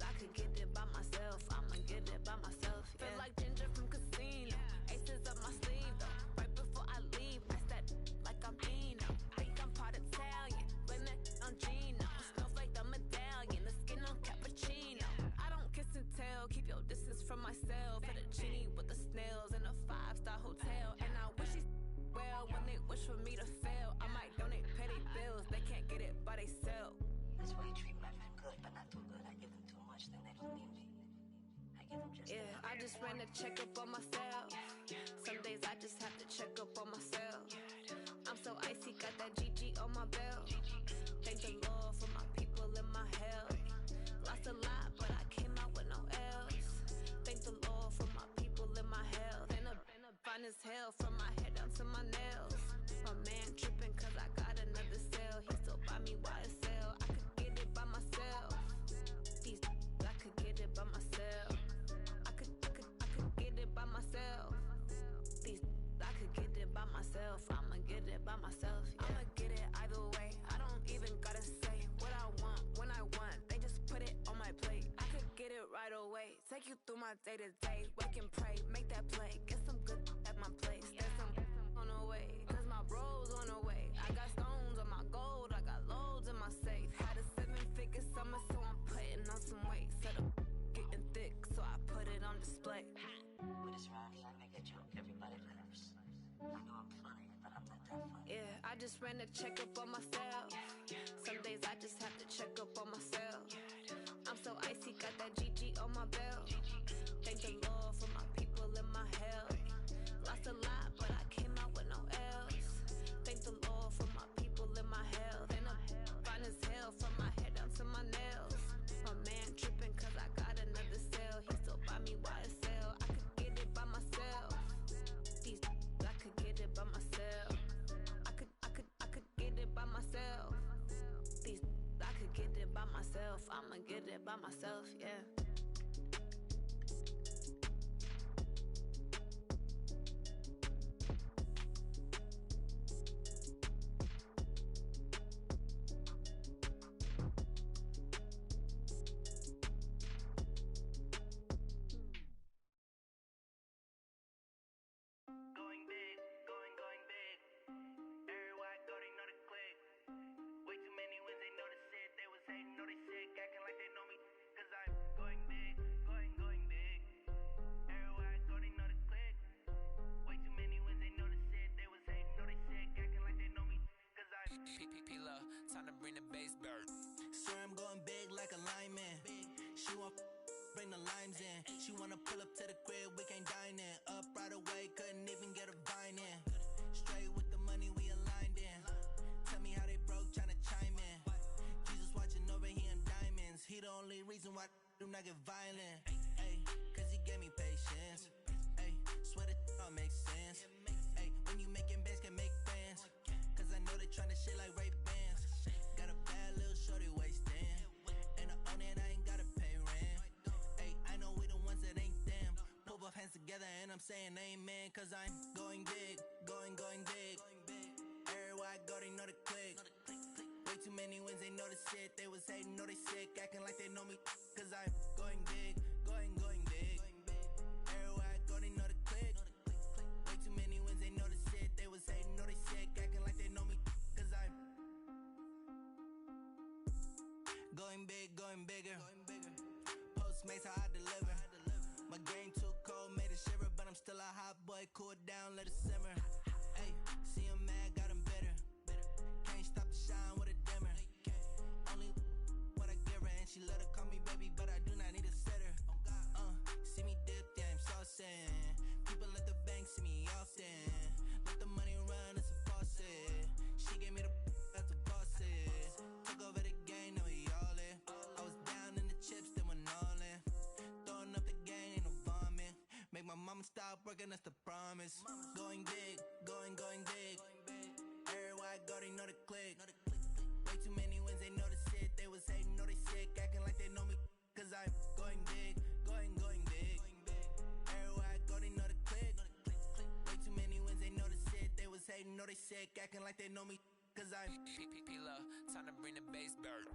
I could get it by myself. I'ma get it by myself. Yeah. Feel like Ginger from Casino. Aces up my sleeve though. Right before I leave, I step like I'm Dino. Think I'm part Italian. Blame it on Gino. Snowflake the medallion. The skin on cappuccino. I don't kiss and tell. Keep your distance from myself. For the genie with the snails in a 5-star hotel. And I wish he's well when they wish for me to fail. I might donate, pay their bills. They can't get it by they self. That's why you treat my men good, but not too good. I give them too much, then they don't need me. I give them just enough. I just ran a checkup on myself. Some days I just have to check up on myself. I'm so icy, got that GG on my belt. Thank the Lord for my people in my hell. Lost a lot, but I came out with no L's. Thank the Lord for my people in my hell. Then I'm fine as hell from my head down to my nails. My man tripping cause I got another cell. He still buy me YSL. I could get it by myself. I could get it by myself. I could get it by myself. I could get it by myself. I'ma get it by myself. Yeah. I'ma get it either way. I don't even gotta say what I want when I want. They just put it on my plate. I could get it right away. Take you through my day to day. Wake and pray, make that play. Get some good at my place. There's some on the way, cause my bros on the way. I got stones on my gold. I got loads in my safe. Had a 7-figure summer, so I'm putting on some weight. Set up getting thick, so I put it on display. With this ride, I make a joke, everybody laughs. I know I'm funny, but I'm not that funny. Yeah, I just ran a checkup on myself. Some days I just have to check up on myself. I'm so icy, got that GG on my belt. Thank the Lord for my people in my hell. Lost a lot, but I came out with no L's. Thank the Lord for my people in my hell. Then I'm fine as hell from my head down to my nails. My man tripping cause I got another cell. He still buy me YSL. I could get it by myself. I could get it by myself. I could get it by myself. I could get it by myself. I'ma get it by myself, yeah. Going big, going big. Everywhere I go, they know the click. Way too many wins, they know the shit. They was hating, know they sick, acting like they know me. Cause I'm going big, going big. Everywhere I go, they know the click. Way too many wins, they know the shit. They was hating, know they sick, acting like they know me. Cause I'm P-P-P-Lo, time to bring the bass bird. Swear I'm going big like a lineman. She want bring the limes in. She wanna pull up to the crib, we can't dine in. Up right away, couldn't even get a vine in. Straight with the money, we aligned in. Tell me how they broke, tryna chime in. Jesus watching over, he in diamonds. He the only reason why do not get violent. Ay, cause he gave me patience. Ay, swear that all makes sense. Ay, when you making bands, can make friends. Cause I know they tryna shit like Ray Bans. Got a bad little shorty wasting. And I own it, I ain't gotta pay rent. Ay, I know we the ones that ain't them. Pull both hands together and I'm saying amen. Cause I'm going big, going big. Everywhere I go, they know the click. Way too many wins, they know the shit. They was hating, know they sick, acting like they know me. Cause I'm going big, going big. Everywhere I go, they know the click. Way too many wins, they know the shit. They was hating, know they sick, acting like they know me. Cause I'm going big, going bigger. Postmates how I deliver. My game too cold, made it shiver, but I'm still a hot boy. Cool it down, let it simmer. Hey, see him mad, got him bitter. Can't stop the shine with a dimmer. Only what I give her, and she let her call me baby, but I do not need a sitter. See me dip, yeah, I'm saucing. People at the bank see me often. Let the money run, it's a faucet. She gave me the that's the boss is. Took over the game, now we all in. I was down in the chips, then went all in. Throwing up the game, ain't no vomit. Make I'ma stop working, that's the promise. Going big, going big. Everywhere I go, they know the click. Way too many wins, they know the shit. They was hating, know they sick, acting like they know me. Cause I'm going big, going big. Everywhere I go, they know the click. Way too many wins, they know the shit. They was hating, know they sick, acting like they know me. Cause I'm P-Love, time to bring the bass back.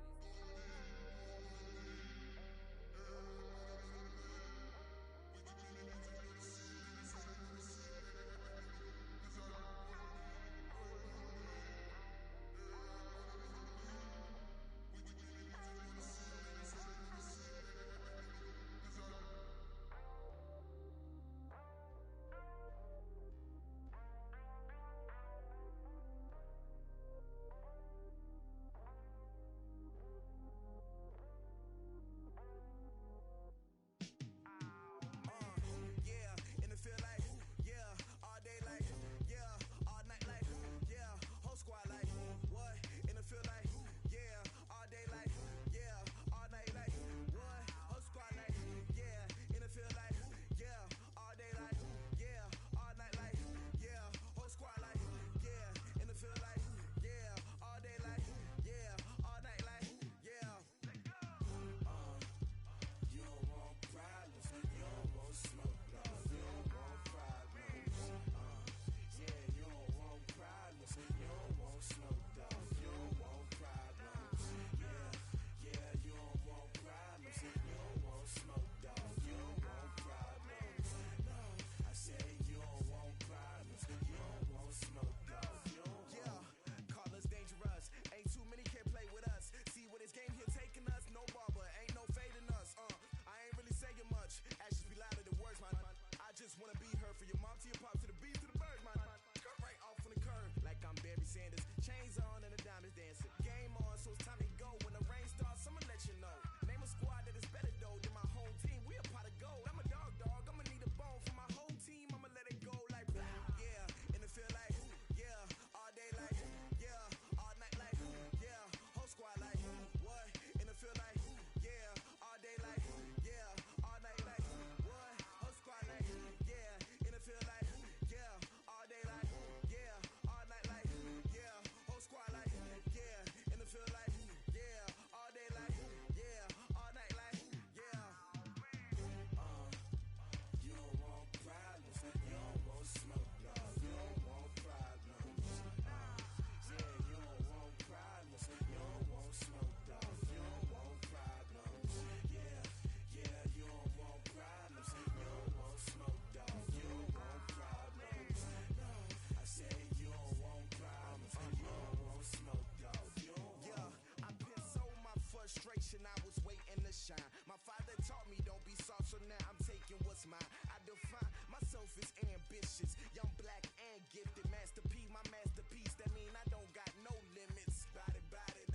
I was waiting to shine. My father taught me don't be soft, so now I'm taking what's mine. I define myself as ambitious, young, black, and gifted. Master P, my masterpiece. That mean I don't got no limits. Bout it,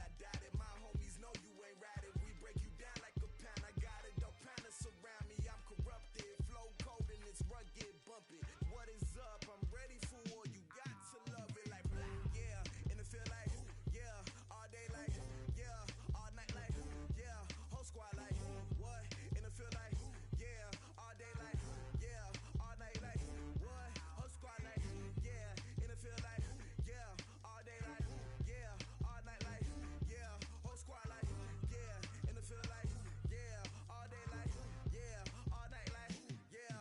I doubt it. My homies know you ain't ride it. We break you down like a pound. I got it, don't pound us around me. I'm corrupted, flow cold and it's rugged, bump it. What is up? I'm ready for war. You got to love it like yeah, and it feel like yeah, all day like yeah, all night like yeah, whole squad like what? And it feel like yeah, all day like yeah, all night like what? Whole squad like yeah, and it feel like yeah, all day like yeah, all night like yeah, whole squad like yeah, and it feel like yeah, all day like yeah, all night like yeah.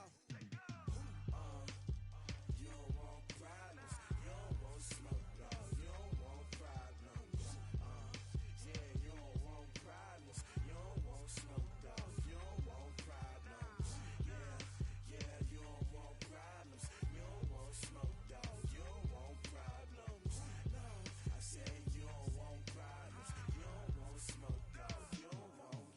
You don't want problems, you don't want smoke, dog. You don't want problems. Yeah, you don't want problems, you don't want smoke, dog. You don't want problems. Yeah, you don't want problems, you don't want smoke, dog. You don't want problems. No, I said you don't want problems, you don't want smoke, dog. You don't want.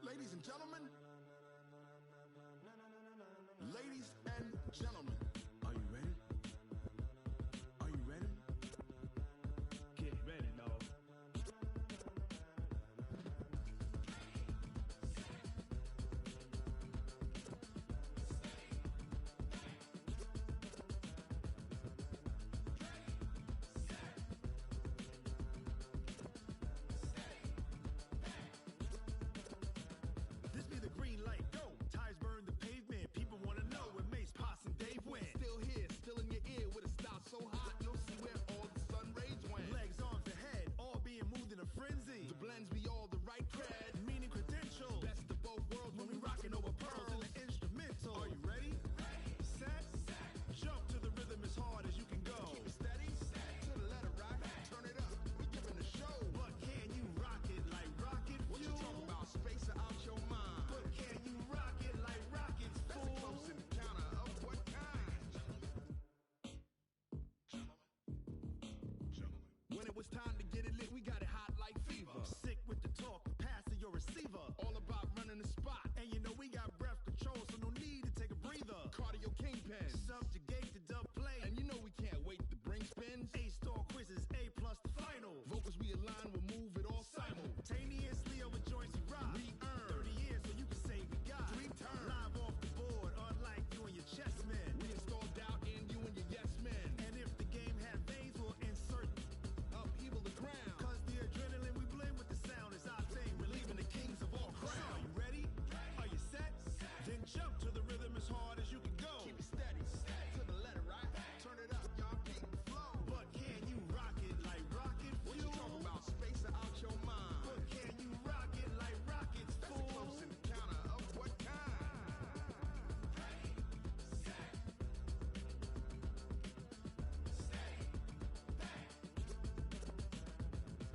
Ladies and gentlemen, ladies it's time to get it lit, we got it hot like fever. Sick with the talk, passing your receiver. All about running the spot. And you know we got breath control, so no need to take a breather. Cardio kingpin. Subjugate the dub play. And you know we can't wait to bring spins. A-star quizzes, A+ the final. Vocals we align, we'll move it all simultaneously over joints and rock. We earn 30 years, so you can say we got 3 turns. Live off the board, unlike you and your chess men. We install doubt in you and your yes men. And if the game had veins, we'll insert upheaval the ground. Cause the adrenaline we blend with the sound is our thing. We're leaving the kings of all crowns. So are you ready? Are you set? Then jump to the rhythm as hard as you can go. Keep it steady, to the letter, right? Turn it up, y'all keep the flow. But can you rock it like rocket fuel? What you talking about? Space out your mind. But can you rock it like rockets, That's fool? a close encounter of what kind?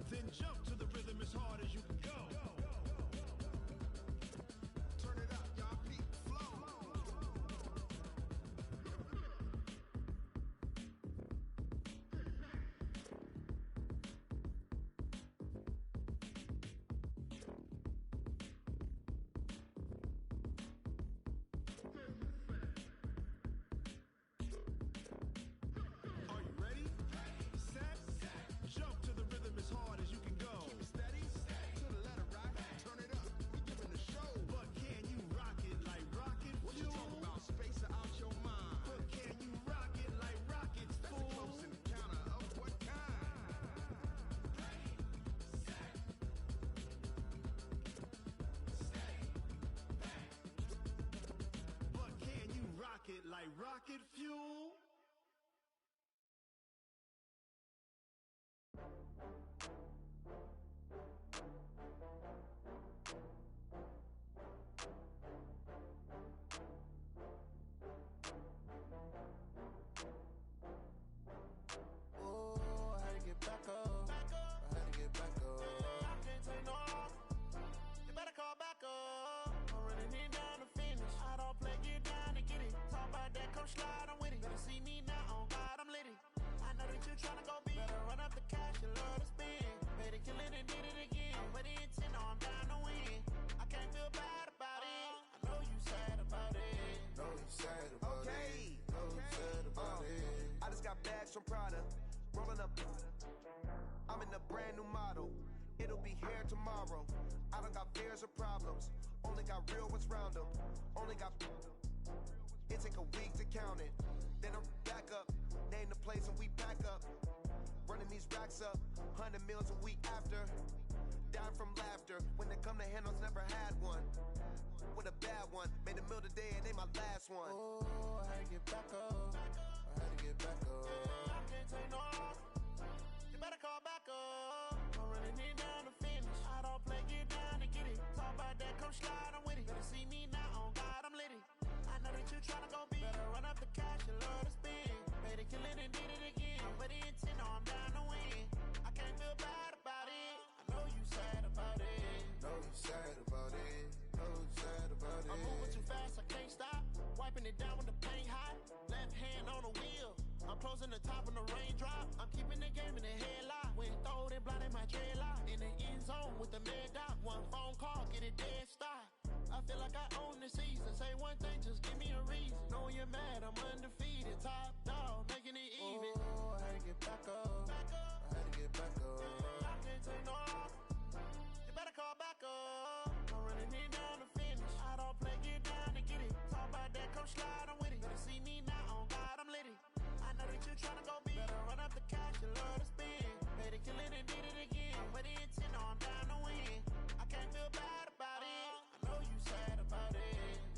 Then jump to the rhythm as hard as you can go. Turn it up, y'all keep the flow. Are you ready? Set? Jump to the rhythm as hard as you can go. Keep it steady, to the letter, right? Turn it up, we giving the show. But can you rock it like rocket What you fuel? talking about? Space out your mind. But can you rock it like rockets, That's a fool? close encounter of what kind? But can you rock it like rocket fuel? Ooh, I had to get back up. I had to get back up. I can't take no loss. You better call back up. I'm running in down the finish. I don't play, get down to get it. Talk about that, come slide, I'm with it. Better see me now, on God, I'm lit it. I know that you tryna go big. Better run up the cash, you love to spend. Better kill it and did it again. I'm with the intent, no, I'm down to win. I can't feel bad about it. I know you sad about it. Know you sad about it. Know you sad about it. I just got bags from Prada, rolling up. I'm in a brand new model. It'll be here tomorrow. I don't got fears or problems. Only got real ones round them. Only got. It take a week to count it. Then I'm back up. Name the place and we back up. Running these racks up. 100 meals a week after. Dying from laughter. When they come to handles, never had one. With a bad one. Made a meal today and they my last one. Ooh, I had to get back up. I had to get back up. I can't take no loss. You better call back up. I'm running in down the finish. I don't play, get down to get it. Talk about that, come slide, I'm with it. Better see me now, on God, I'm lit it. I know that you tryna go big. Better run up the cash, you love to spend. Better kill it and did it again. I'm with the intent, no, I'm down to win. I can't feel bad about it. I know you sad about it. Know you sad about it. Know you sad about it. I'm moving too fast, I can't stop. Wiping it down when the paint hot. Left hand on the wheel. I'm closing the top when the raindrop. I'm keeping the game in the headlock. When throwed and blinded my dreadlock. In the end zone with the mad dot. One phone call, get it dead stop. I feel like I own the season. Say one thing, just give me a reason. Knowing you're mad, I'm undefeated. Top dog, making it even. Ooh, I had to get back up. I had to get back up. I can't take no loss. You better call back up. I'm running in down the finish. I don't play, get down to get it. Talk about that, come slide, I'm with it. Better see me now, on God, I'm lit it. I know that you tryna go big. Better run up the cash, you love to spend. Better kill it and did it again. I'm with the intent, no, I'm down to win. I can't feel bad about it. I know you sad about it.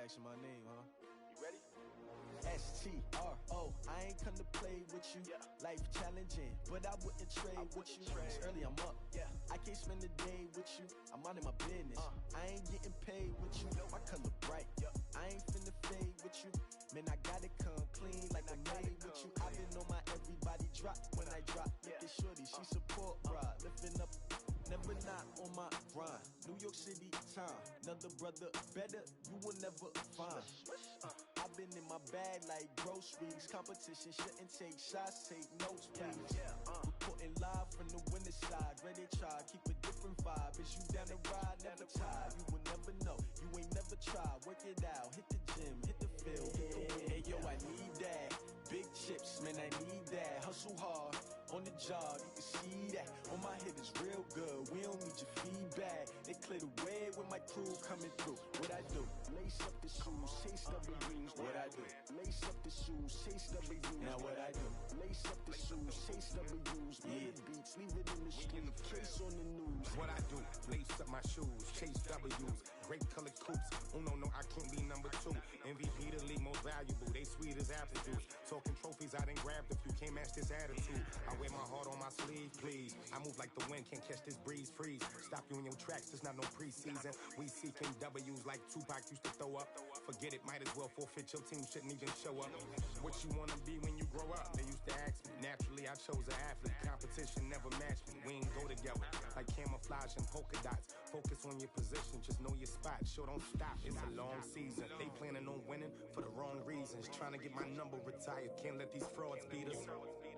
asking my name, huh? You ready? STRO, I ain't come to play with you. Life challenging, but I wouldn't trade with you. It's early, I'm up. I can't spend the day with you. I'm minding my business. I ain't getting paid with you. My color bright. I ain't finna fade with you. Man, I gotta come clean like I made with you. I've been on my everybody drop when I drop. Look at shorty, she support ride. Lifting up, never not on my grind. New York City time, another brother better, you will never find. I've been in my bag like groceries. Competition shouldn't take shots, take notes, please. Reporting live from the winter side. Ready to try, keep a different vibe. Is you down the ride, never tired. You will never know, you ain't never tried. Work it out, hit the gym, hit the field, hit the win. Hey yo, I need that. Big chips, man, I need that. Hustle hard, on the job, you can see that. On my hit is real good, we don't need your feedback. They clear the way with my crew coming through. What I do? Lace up the shoes, chase W's. What I do? Lace up the shoes, chase W's. Now what I do? Lace up the shoes, chase W's. Minute beats, leave it in the street, case on the news. What I do? Lace up my shoes, chase W's. Great colored coops. Oh no, I can't be number 2. MVP the league most valuable. They sweet as apple juice. Talking trophies, I done grabbed a few. Can't match this attitude. I wear my heart on my sleeve, please. I move like the wind, can't catch this breeze, freeze. Stop you in your tracks, there's not no preseason. We seeking W's like Tupac used to throw up. Forget it, might as well forfeit. Your team shouldn't even show up. What you wanna be when you grow up? They used to ask me. Naturally, I chose an athlete. Competition never matched me. We ain't go together like camouflage and polka dots. Focus on your position, just know your spot. Sure, don't stop. It's a long season. They planning on winning for the wrong reasons. Trying to get my number retired. Can't let these frauds beat us.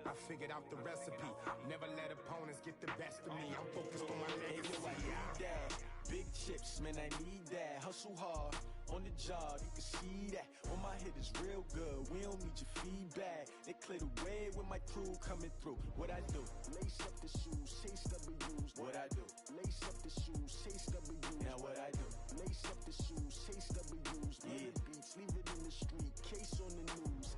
I figured out the recipe. Never let opponents get the best of me. I'm focused on my legacy. I need that. Big chips, man, I need that. Hustle hard, on the job, you can see that. On my hit is real good, we don't need your feedback. They clear the way with my crew coming through. What I do? Lace up the shoes, chase W's. What I do? Lace up the shoes, chase W's. Now what I do? Lace up the shoes, chase W's. Minute beats, leave it in the street, case on the news.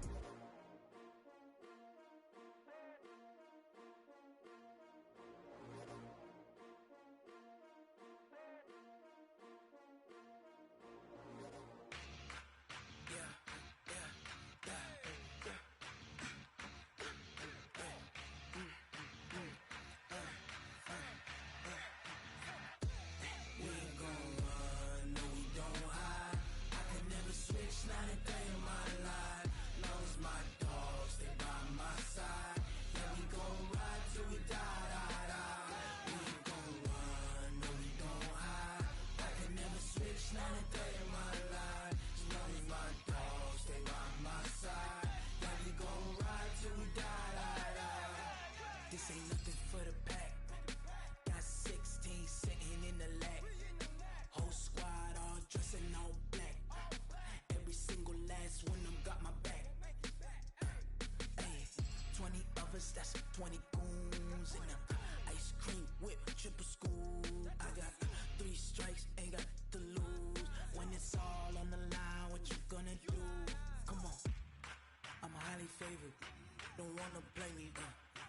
This ain't nothing for the pack. Got 16 sitting in the lap. Whole squad all dressing all black. Every single last one of them got my back. Hey, 20 of us, that's 20 goons in them. Ice cream whip, triple school. I got 3 strikes, ain't got to lose. When it's all on the line, what you gonna do? Come on, I'm highly favored. Don't wanna play me,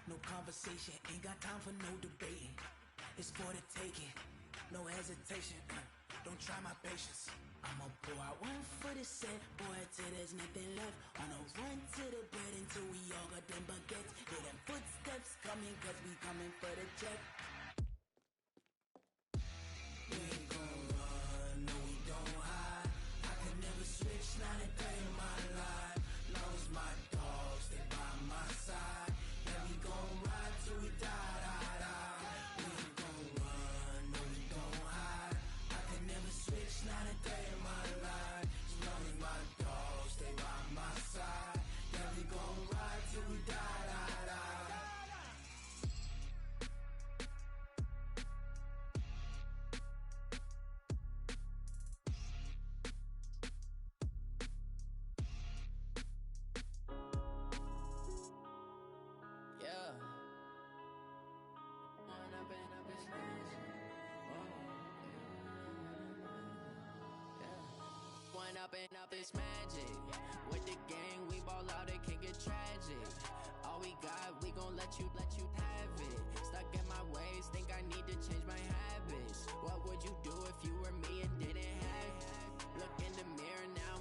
no conversation, ain't got time for no debating. It's for the taking, no hesitation. Don't try my patience. I'ma pour out one for the set, boy, till there's nothing left. On a run to the bed until we all got them baguettes. Hear them footsteps coming, cause we coming for the check. We ain't gon' run, no we don't hide. I can never switch, not a day in my life. Long as my dogs, they by my side. Yeah, we gon' ride till we die, die, die. We ain't gon' run, no we don't hide. I can never switch, not a day in my life. As long as my dogs, they by my side. Yeah, we gon' ride till we die, die, die. Yeah. When I've been up this magic. Yeah. When up and up this magic. With the gang, we ball out, it can get tragic. All we got, we gon' let you have it. Stuck in my ways, think I need to change my habits. What would you do if you were me and didn't have it? Look in the mirror now,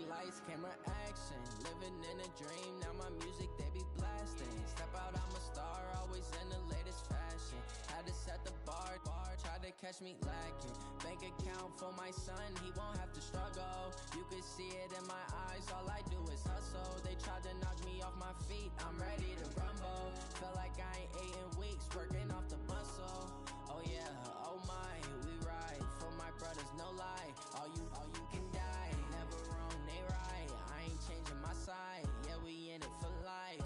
lights, camera, action. Living in a dream, now my music they be blasting. Step out, I'm a star, always in the latest fashion. Had to set the bar, try to catch me lacking. Bank account for my son, he won't have to struggle. You can see it in my eyes, all I do is hustle. They tried to knock me off my feet, I'm ready to rumble. Feel like I ain't ate in weeks, working off the muscle. Oh yeah, oh my, we ride for my brothers, no lie. All you can die, never wrong, they right. I ain't changing my side, yeah, we in it for life.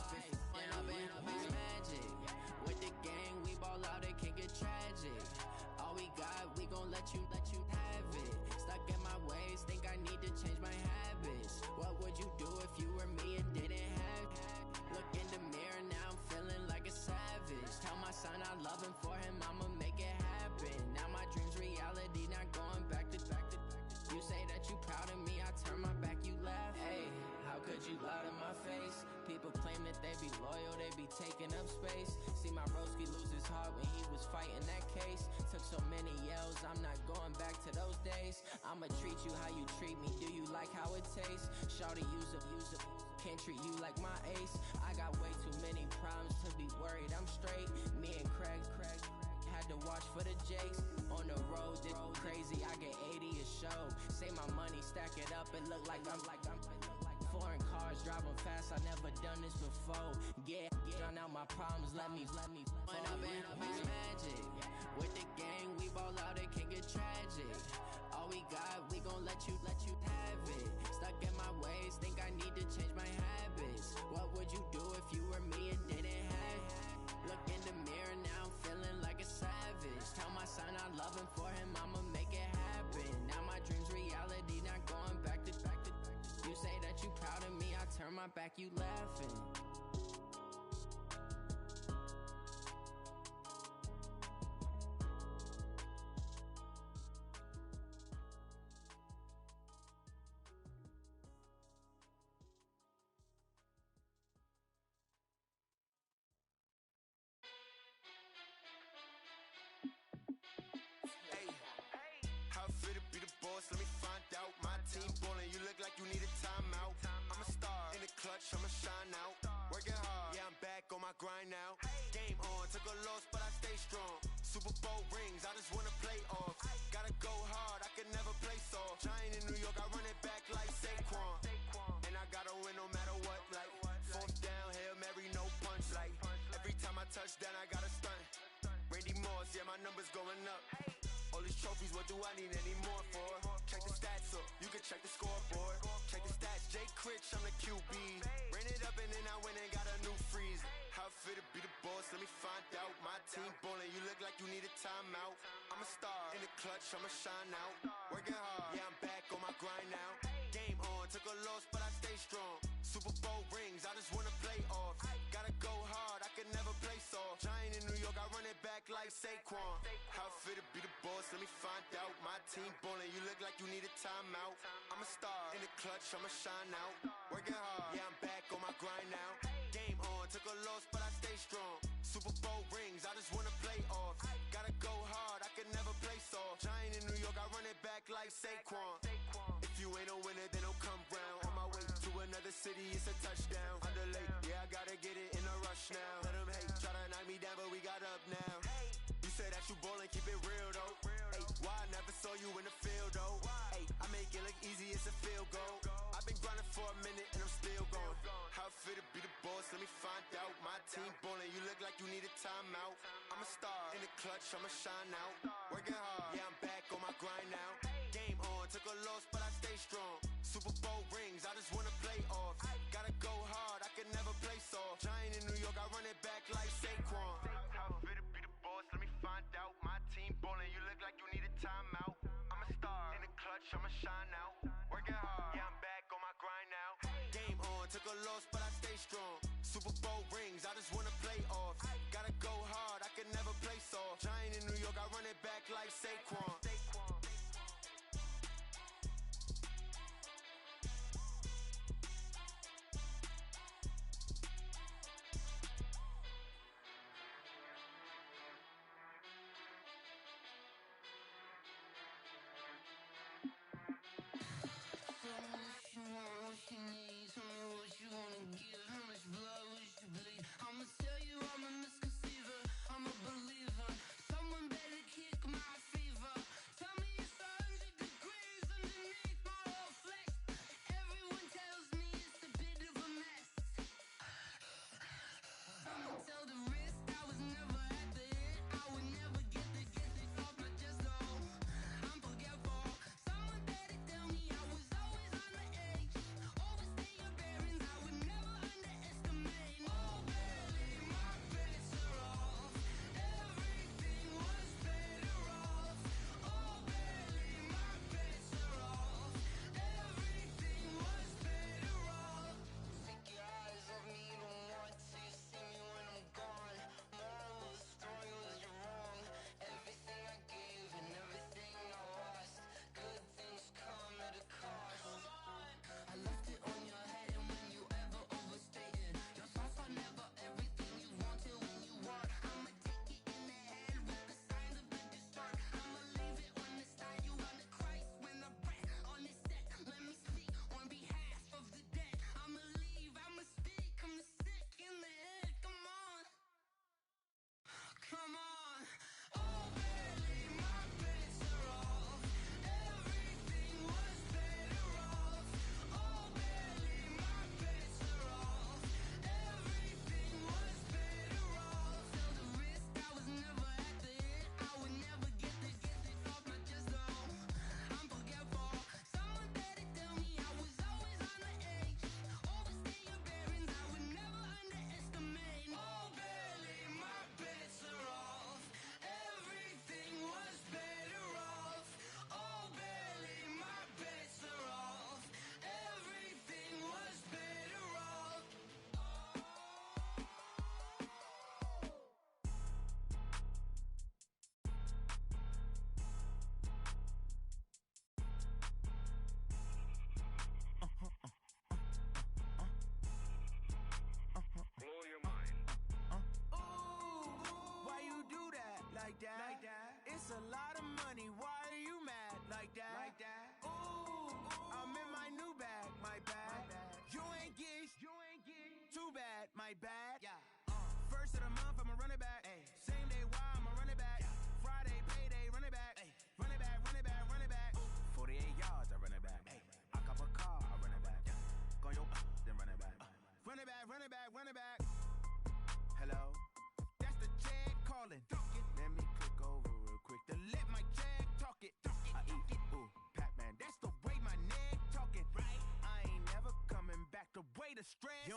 When up in it's magic, with the gang, we ball out, it can get tragic. All we got, we gon' let you have it. Stuck in my ways, think I need to change my habits. What would you do if you were me and didn't have? Look in the mirror, now I'm feeling like a savage. Tell my son I love him, for him I'ma make it happen. Now my dream's reality, not going back to. You say that you proud of me, I turn my back, you laugh. Hey, how could you lie to my face? People claim that they be loyal, they be taking up space. See my broski lose his heart when he was fighting that case. Took so many yells, I'm not going back to those days. I'ma treat you how you treat me, do you like how it tastes? Shawty, use up, can't treat you like my ace. I got way too many problems to be worried, I'm straight. Me and Craig had to watch for the Jakes. On the road, this crazy, I get 80 a show. Say my money, stack it up, it look like I'm foreign cars, driving fast, I never done this before. Yeah, drown out my problems, let me When up in it's magic. With the gang, we ball out, it can get tragic. All we got, we gon' let you have it. Stuck in my ways, think I need to change my habits. What would you do if you were me and didn't have? Look in the mirror, now I'm feeling like a savage. Tell my son I love him, for him I'ma make it happen. Now my dream's reality, not going back to. You say that you proud of me, I turn my back, you laughing. How fit to be the boss? Let me find out. My team ballin', you look like you need a timeout. I'm a star in the clutch, I'ma shine out. Working hard, yeah, I'm back on my grind now. Game on, took a loss, but I stay strong. Super Bowl rings, I just wanna play off. Gotta go hard, I can never play soft. Giant in New York, I run it back like Saquon. And I gotta win no matter what, like fourth down, Hail Mary, no punch. Like every time I touch down, I gotta stunt. Randy Moss, yeah, my numbers going up. All these trophies, what do I need any more for? Check the stats up, you can check the scoreboard. Check the stats, Jake Critch, I'm the QB. Ran it up and then I went and got a new freeze. How fit to be the boss, let me find out. My team ballin', you look like you need a timeout. I'm a star in the clutch, I'ma shine out. Working hard, yeah, I'm back on my grind now. Game on, took a loss, but I stay strong. Super Bowl rings, I just wanna play off. Gotta go hard, I can never play soft. Giant in New York, I run it back like Saquon. How fit to be the boss, let me find out. My team ballin', you look like you need a timeout. I'm a star in the clutch, I'ma shine out. Working hard, yeah, I'm back on my grind now. Game on, took a loss, but I stay strong. Super Bowl rings, I just wanna play off. Gotta go hard, I can never play soft. Giant in New York, I run it back like Saquon. If you ain't a winner, then don't come round. On my way to another city, it's a touchdown. Underlay, yeah, I gotta get it in a rush now. Let them hate, try to knock me down, but we got up now. You say that you ballin', keep it real though. Hey, why I never saw you in the field though? Hey, I make it look easy, it's a field goal. I've been grinding for a minute and I'm still going. How fit to be the boss, let me find out. My team ballin', you look like you need a timeout. I'm a star in the clutch, I'ma shine out. Working hard, yeah, I'm back on my grind now. Game on, took a loss, but I stay strong. Super Bowl rings, I just wanna play off. Gotta go hard, I can never play soft. Giant in New York, I run it back like Saquon. How fit to be the boss, let me find out. My team ballin', you look like you need a timeout. I'm a star in the clutch, I'ma shine out. Working hard, yeah, I'm back on my grind now. Game on, took a loss, but I stay strong. Super Bowl rings, I just wanna play off. Gotta go hard, I can never play soft. Giant in New York, I run it back like Saquon.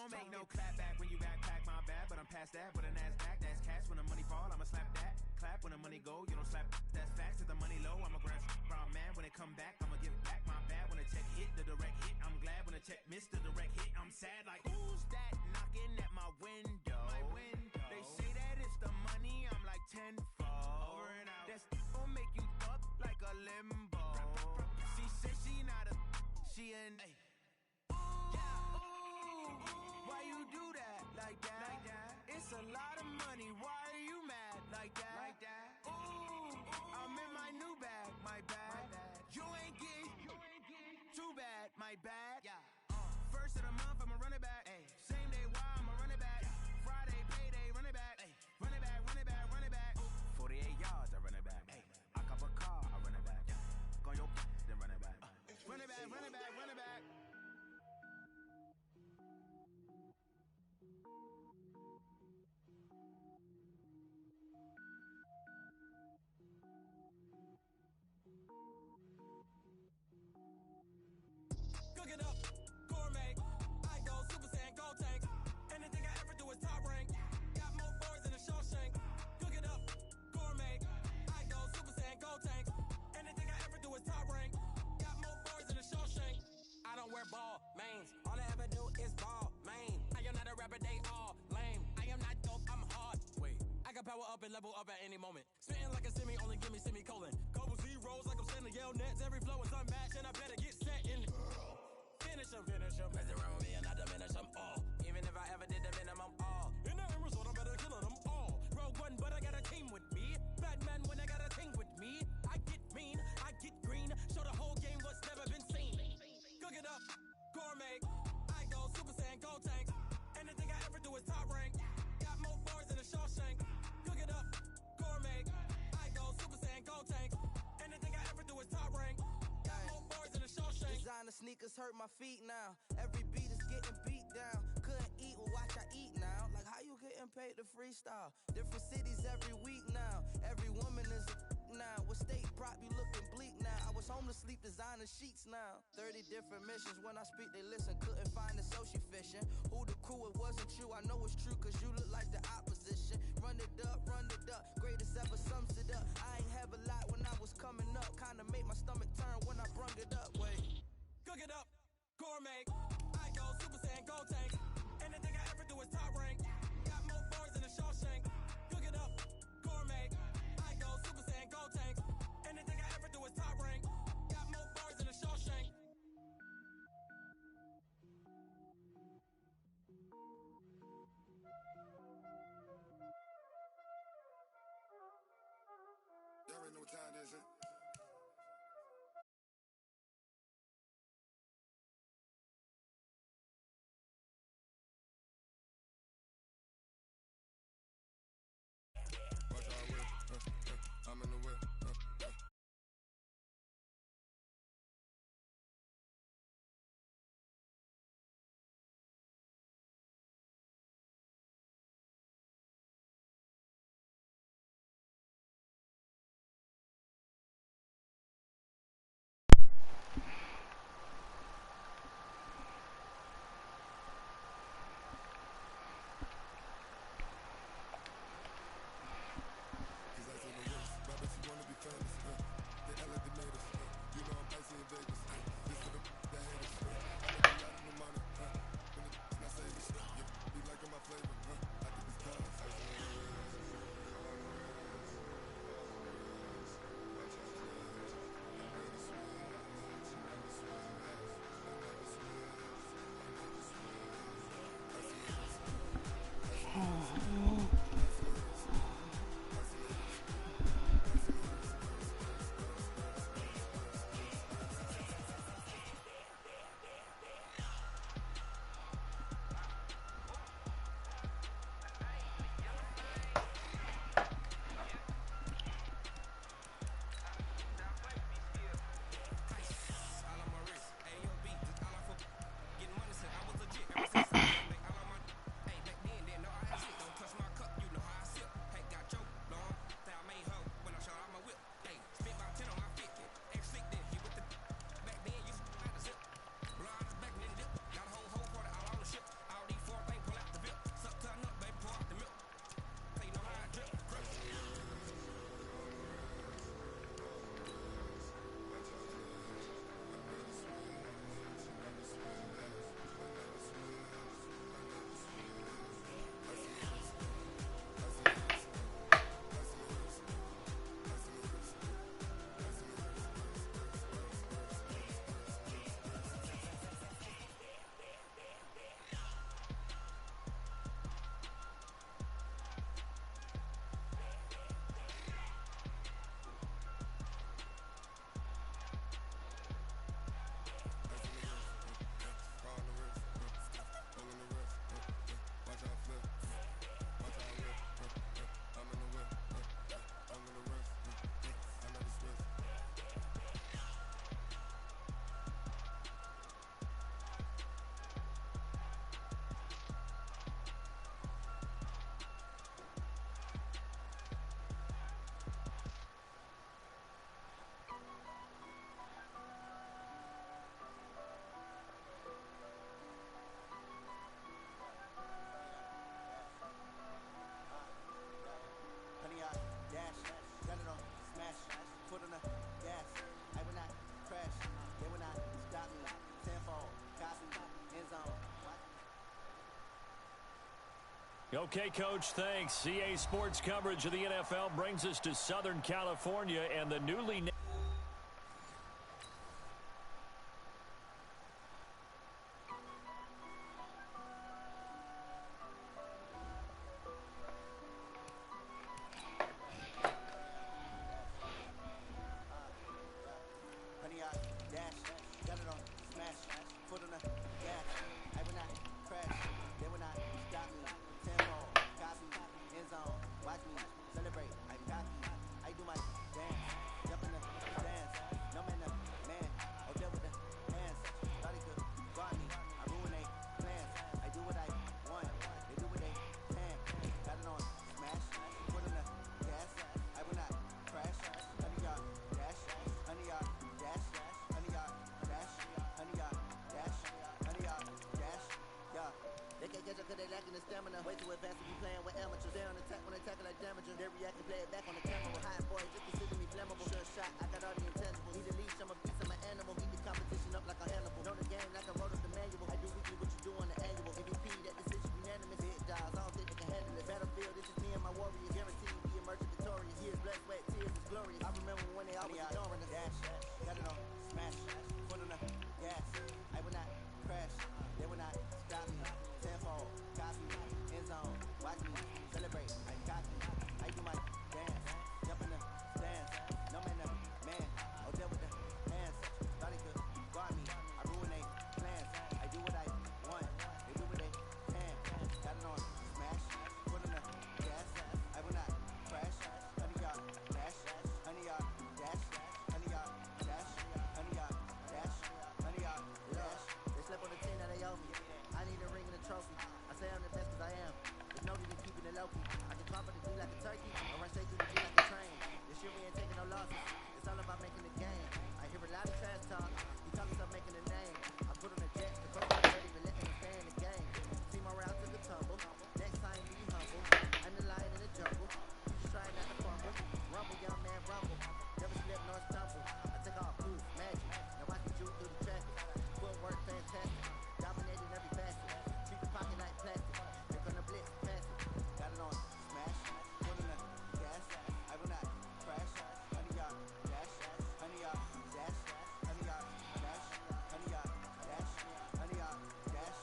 don't make no clap back when you backpack, my bad. But I'm past that, with a NASDAQ, that's cash. When the money fall, I'ma slap that. Clap when the money go, you don't slap. That's facts. If the money low, I'ma grab brown man. When it come back, I'ma give it back, my bad. When the check hit, the direct hit, I'm glad. When the check missed the direct hit, I'm sad. Like, who's that knocking at my window? They say that it's the money, I'm like tenfold. Over and out. That's gon' make you up like a limbo. She said she not a, she an. Why you do that like that? It's a lot of money. Why are you mad like that? Ooh, I'm in my new bag, my bad. You ain't getting too bad, my bad. First of the month, I'ma run it back. Same day, why I'ma run it back. Friday, payday, run it back. Run it back, run it back, run it back. 48 yards, I run it back. I cop a car, I run it back. Go your then run it back. Run it back, run it back, run it back. Cook it up, gourmet. I go Super Saiyan, gold tank. Anything I ever do is top rank. Got more boards than a Shawshank. Cook it up, gourmet. I go Super Saiyan, gold tank. Anything I ever do is top rank. Got more boards than a Shawshank. I don't wear ball mains. All I ever do is ball main. I am not a rapper, they all lame. I am not dope, I'm hard. Wait, I can power up and level up at any moment. Spitting like a semi, only give me semicolon. Couple zeros like I'm sending yell nets. Every flow is unmatched and I better get set in. Finish them. Mess around with me and I diminish them all. Even if I ever did the minimum all. In the end result, I'm better killing them all. Rogue One, but I got a team with me. Batman when I got a team with me. I get mean, I get green. Show the whole game what's never been seen. Cook it up, gourmet. I go Super Saiyan, gold tank. Anything I ever do is top rank. Got more boards than a Shawshank. Cook it up, gourmet. I go Super Saiyan, gold tank. Anything I ever do is top rank. Got more boards than a Shawshank. Designer sneakers hurt my feet now. Every beat is getting beat down. Couldn't eat, well watch I eat now. Like how you getting paid to freestyle? Different cities every week now. Every woman is a now. What state prop you looking bleak now? I was home to sleep, designer sheets now. 30 different missions. When I speak they listen. Couldn't find it, so she fishing. Who the crew, it wasn't true. I know it's true cause you look like the opposition. Run it up, greatest ever sums it up. I ain't have a lot when I was coming up. Kinda made my stomach turn when I brung it up. Wait. Cook it up, gourmet. I go Super Saiyan, gold tank. Anything I ever do is top rank. Got more boards than a Shawshank. Cook it up, gourmet. I go Super Saiyan, gold tank. Anything I ever do is top rank. Got more boards than a Shawshank. Y'all already know what time it is, huh? Okay, Coach, thanks. CA Sports coverage of the NFL brings us to Southern California and the newly named... Honey, I dash, got it on smash, foot on the gas. I will not crash, they will not stop me. Tempo, copy, end zone, watch me celebrate. I'm cocky, I do my dance, jump in the stands. No man, the man, oh there with the hands. Thought he could guard me, I ruin they plans. I do what I want, they do what they can. Got it on smash, foot on the gas. I will not crash, honey, y'all dash, honey, y'all dash, honey, y'all dash, honey, y'all dash, honey, y'all dash, yeah. They can't catch up cause they lacking the stamina. Way too advanced to be playing with amateurs. They on attack when they tackle like damages. They react and play it back on the camera. Hot boy, just consider me flammable. Sure shot, I got all the intangibles. Need a leash, I'm a beast, I'm an animal. Eat the competition up like a Hannibal. Know the game like I wrote up the manual. I do weekly what you do on the annual. MVP, that decision unanimous. Big dials, I don't think they can handle it. Battlefield, this is me and my warriors. Guaranteed we emerge victorious. Years, blood, sweat, tears is glorious. I remember when they always ignoring us. Dash, got it on smash, foot on the gas. I will not crash, they will not stop me. Tempo, copy, end zone, watch me celebrate. I'm cocky, I do my dance, jump in the stands. No man, the man, oh there with the hands. Thought he could guard me, I ruin they plans. I do what I want, they do what they can. Got it on smash, foot on the gas. I will not crash, honey y'all dash, honey y'all dash, honey y'all dash, honey y'all dash, honey y'all dash. They slept on the team, now they owe me. I need a ring and a trophy. I say I'm the best cause I am. There's no need in keeping it low key. I can drop it to D like a turkey. I run straight through the G like a train. This year we ain't taking no losses. It's all about making the game. I hear a lot of trash talk. He talking about making a name. I put on the jet. The coach not even letting him stay in the game. Team around took a tumble. Next time be humble. I'm the lion in the jungle. You just try not to fumble. Rumble, young man, rumble. Never slip nor stumble. I take off proof, magic. Now watch me juke through the traffic. Footwork fantastic. Dominating every facet. Treat the pocket like plastic. They're gonna blitz, pass it. Got it on smash. Foot in the gas. I will not crash. Honey, y'all dash. Honey, y'all dash. Honey, y'all dash. Honey, y'all dash. Honey, y'all dash.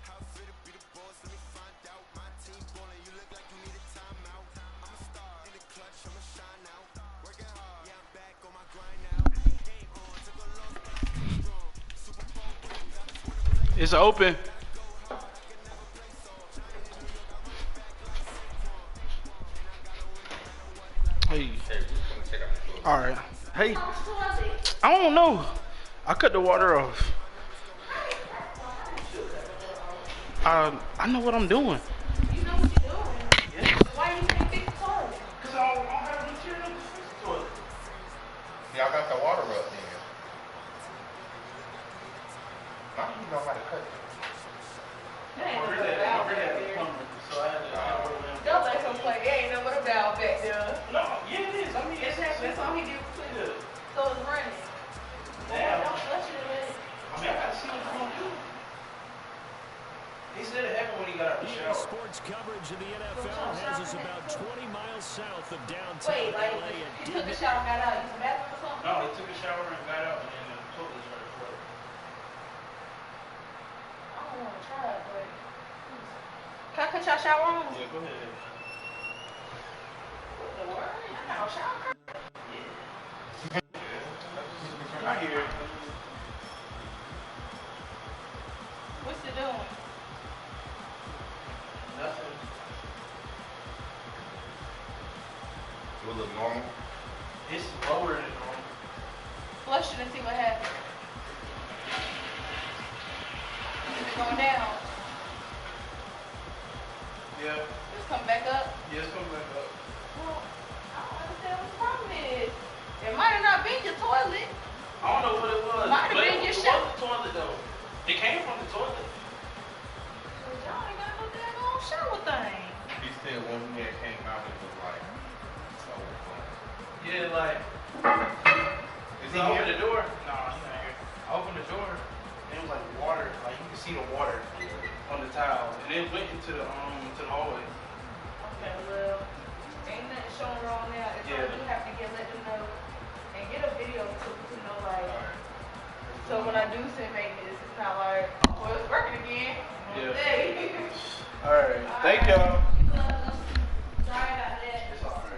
How fit to be the boss? Let me find out. My team ballin', you look like you need a timeout. I'm a star in the clutch, I'ma shine out. Working hard, yeah, I'm back on my grind now. Game on, took a loss, but I stay strong. Super Bowl rings, I just wanna play. It's open. Hey. All right. Hey. I don't know. I cut the water off. I know what I'm doing. You know what you're doing? Yes. Why you can't fix the toilet? Because I don't have the material to fix the toilet. Y'all got the water up there. Now you know how to cut it. Don't let him play. There ain't no but a valve back there. No, yeah it is. I mean, That's all he did was clean it. So it's running. Damn. Don't flush it in. I mean, I gotta see what he's gonna do. He said it happened when he got out of the EA shower. Sports coverage of the NFL has us about 20 miles south of downtown Wait, like, LA. he took a shower and got out. Used the bathroom or something? No, he took a shower and got out, and then the toilet started flooding. I don't want to try it, but... Can I cut y'all shower on? Yeah, go ahead. What the word? I got no shower. I hear it. What's it doing? Nothing. It will look normal. It's lower than normal. Flush it and see what happens. Is it going down? Yeah. Just come back up? Yeah, it's coming back up. Well, I don't understand what the problem is. It might have not been your toilet. I don't know what it was. Might have but been your it shower. was the toilet, though. It came from the toilet. Y'all ain't got no damn on. shower thing. He said when he had came out, it was like so. Yeah, like. Is I opened the door. Nah, he's not here. I opened the door, and it was like water. Like you could see the water on the tile, and it went into the hallway. Okay, well, ain't nothing showing wrong now. It's Yeah. you have to let them know and get a video to know like. So when I do send maintenance, it's not like, well, it's working again. Yeah. Hey. All right. Thank y'all. Sorry about that. It's all right.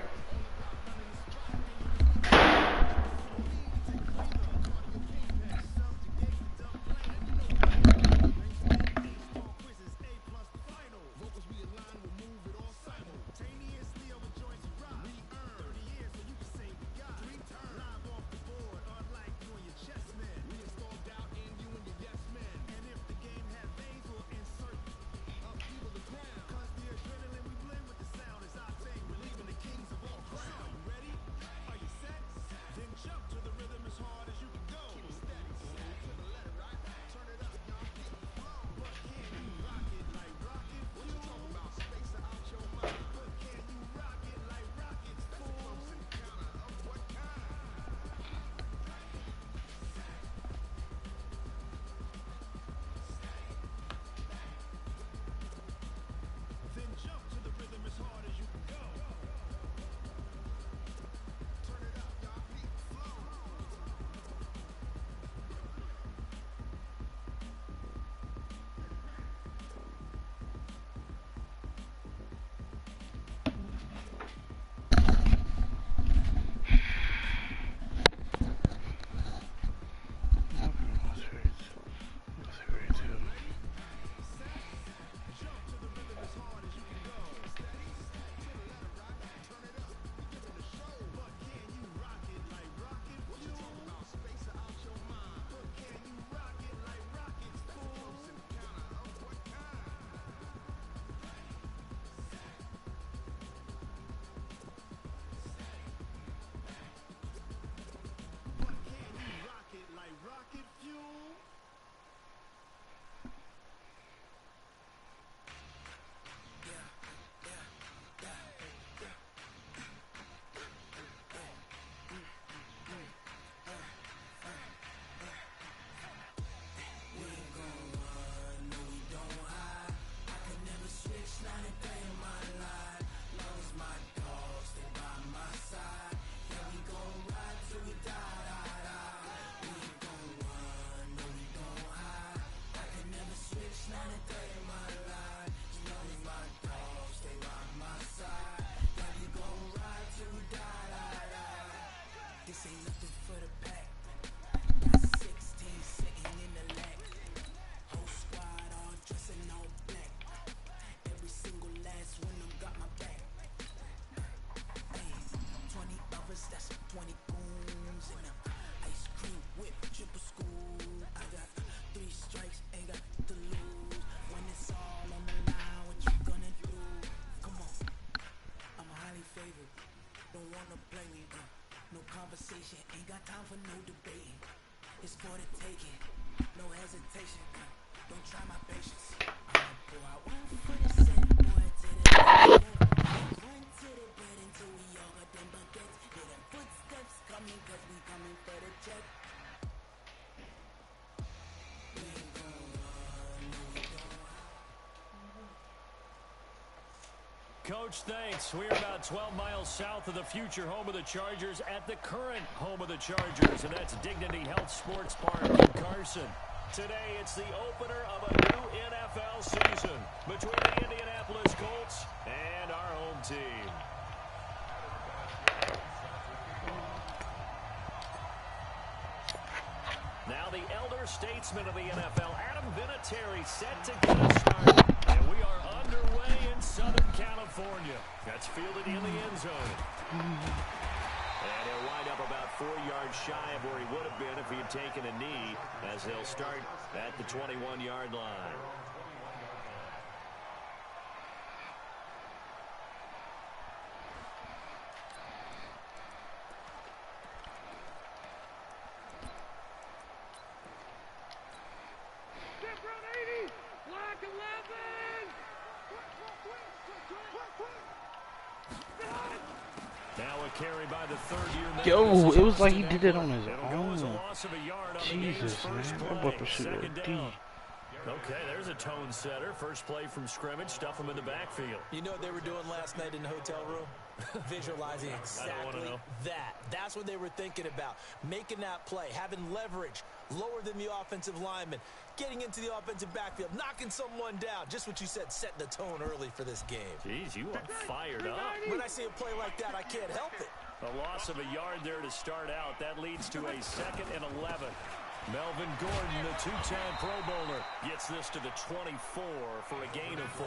Coach, thanks. We're about 12 miles south of the future home of the Chargers at the current home of the Chargers, and that's Dignity Health Sports Park in Carson. Today, it's the opener of a new NFL season between the Indianapolis Colts and our home team. Now the elder statesman of the NFL, Adam Vinatieri, set to get us started. And we are underway in Southern California. That's fielded in the end zone. And he'll wind up about 4 yards shy of where he would have been if he had taken a knee, as they'll start at the 21-yard line. carry by the third-year man. Yo, it was like he did it on his It'll go as a own. loss of a yard on Jesus, the man. game's first That play. boy shoot Second a down. D. Okay, there's a tone setter. First play from scrimmage. Stuff him in the backfield. You know what they were doing last night in the hotel room? Visualizing exactly that. That's what they were thinking about. Making that play, having leverage, lower than the offensive lineman, getting into the offensive backfield, knocking someone down. Just what you said, setting the tone early for this game. Jeez, you are fired up. When I see a play like that, I can't help it. A loss of a yard there to start out. That leads to a 2nd and 11. Melvin Gordon, the two-time Pro Bowler, gets this to the 24 for a gain of 4.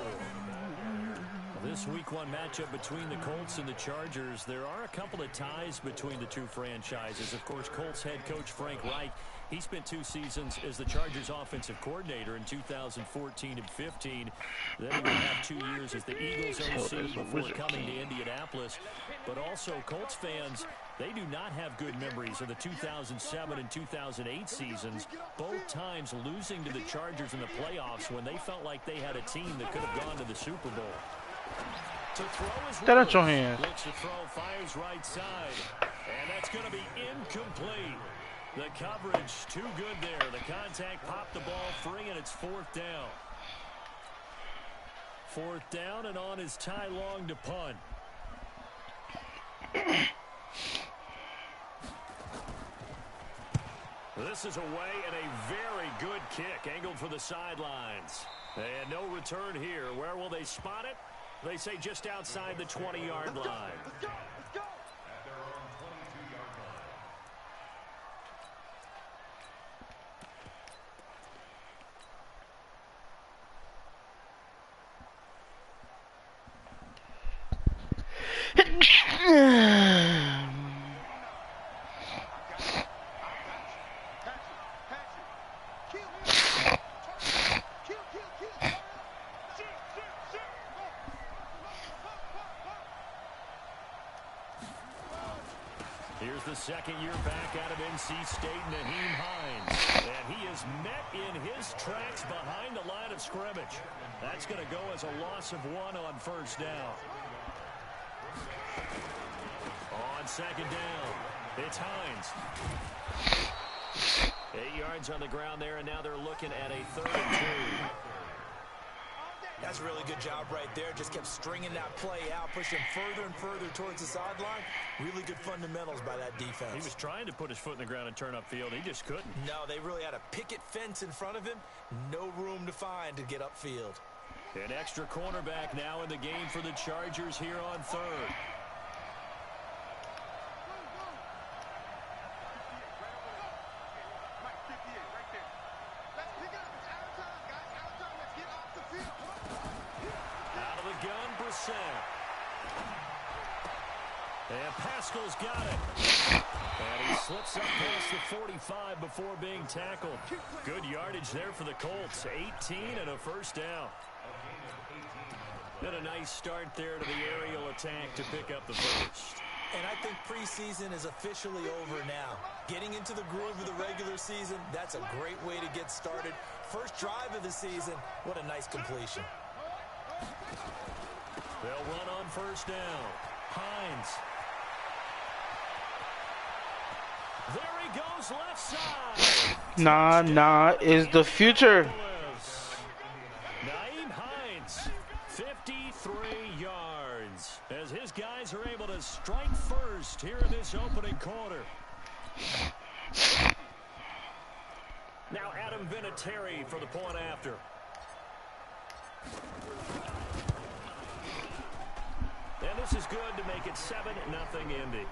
This Week 1 matchup between the Colts and the Chargers, there are a couple of ties between the two franchises. Of course, Colts head coach Frank Reich, he spent 2 seasons as the Chargers offensive coordinator in 2014 and 15. Then he would have 2 years as the Eagles OC before coming to Indianapolis. But also, Colts fans, they do not have good memories of the 2007 and 2008 seasons, both times losing to the Chargers in the playoffs when they felt like they had a team that could have gone to the Super Bowl. To throw is Get out your hands. looks to throw, fires right side, and that's going to be incomplete. The coverage too good there. The contact popped the ball free, and it's 4th down. 4th down, and on is Ty Long to punt. This is away and a very good kick, angled for the sidelines. And no return here. Where will they spot it? They say just outside the 20-yard line. Let's go. At their own 22-yard line. Here's the second year back out of NC State, Naheem Hines. And he is met in his tracks behind the line of scrimmage. That's going to go as a loss of 1 on 1st down. On 2nd down, it's Hines. 8 yards on the ground there, and now they're looking at a 3rd and 2. That's a really good job right there. Just kept stringing that play out, pushing further and further towards the sideline. Really good fundamentals by that defense. He was trying to put his foot in the ground and turn upfield. He just couldn't. No, they really had a picket fence in front of him. No room to find to get upfield. An extra cornerback now in the game for the Chargers here on 3rd. And Pascal's got it. And he slips up past the 45 before being tackled. Good yardage there for the Colts. 18 and a 1st down. And a nice start there to the aerial attack to pick up the 1st. And I think preseason is officially over now. Getting into the groove of the regular season, that's a great way to get started. First drive of the season, what a nice completion. They'll run on 1st down. Hines. There he goes, left side. Nah, is the future. Naeem Hines, 53 yards, as his guys are able to strike first here in this opening quarter. Now Adam Vinatieri for the point after. And this is good to make it 7-0 Indy.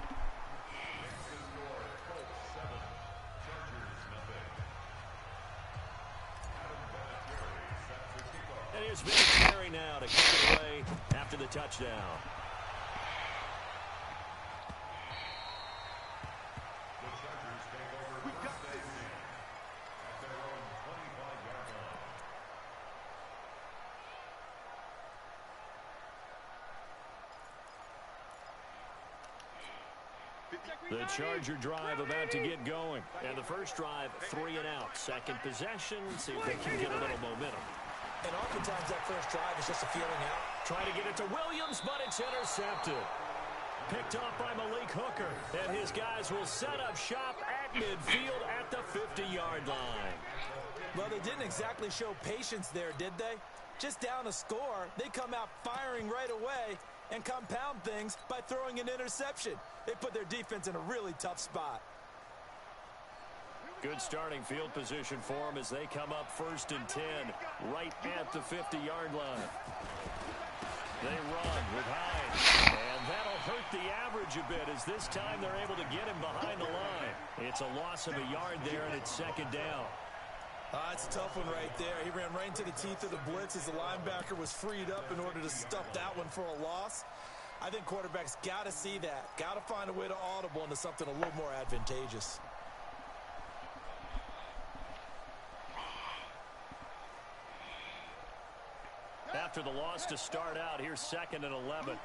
And here's Vinatieri now to kick it away after the touchdown. The Chargers take over first and 10 at their own 25-yard line. The Charger drive about to get going. And the first drive, 3 and out. Second possession, see if they can get a little momentum. And oftentimes that first drive is just a feeling out. Trying to get it to Williams, but it's intercepted. Picked off by Malik Hooker. And his guys will set up shop at midfield at the 50-yard line. Well, they didn't exactly show patience there, did they? Just down a score, they come out firing right away and compound things by throwing an interception. They put their defense in a really tough spot. Good starting field position for them as they come up 1st and 10 right at the 50-yard line. They run with Hines, and that'll hurt the average a bit as this time they're able to get him behind the line. It's a loss of a yard there, and it's 2nd down. It's a tough one right there. He ran right into the teeth of the blitz as the linebacker was freed up in order to stuff that one for a loss. I think quarterbacks got to see that. Got to find a way to audible into something a little more advantageous. After the loss to start out, here's 2nd and 11.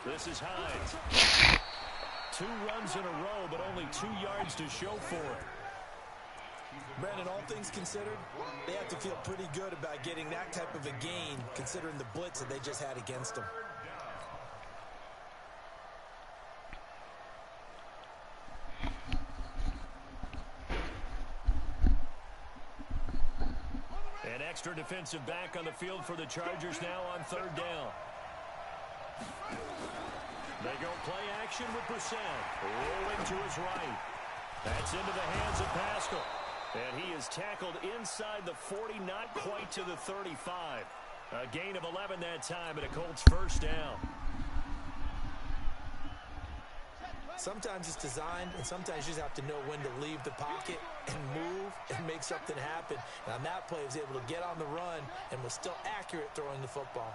This is Hines. 2 runs in a row, but only 2 yards to show for it. Brandon, all things considered, they have to feel pretty good about getting that type of a gain, considering the blitz that they just had against them. An extra defensive back on the field for the Chargers now on 3rd down. They go play action with Brissett. Rolling to his right. That's into the hands of Pascal. And he is tackled inside the 40, not quite to the 35. A gain of 11 that time, and a Colts 1st down. Sometimes it's designed, and sometimes you just have to know when to leave the pocket and move and make something happen. And on that play, he was able to get on the run and was still accurate throwing the football.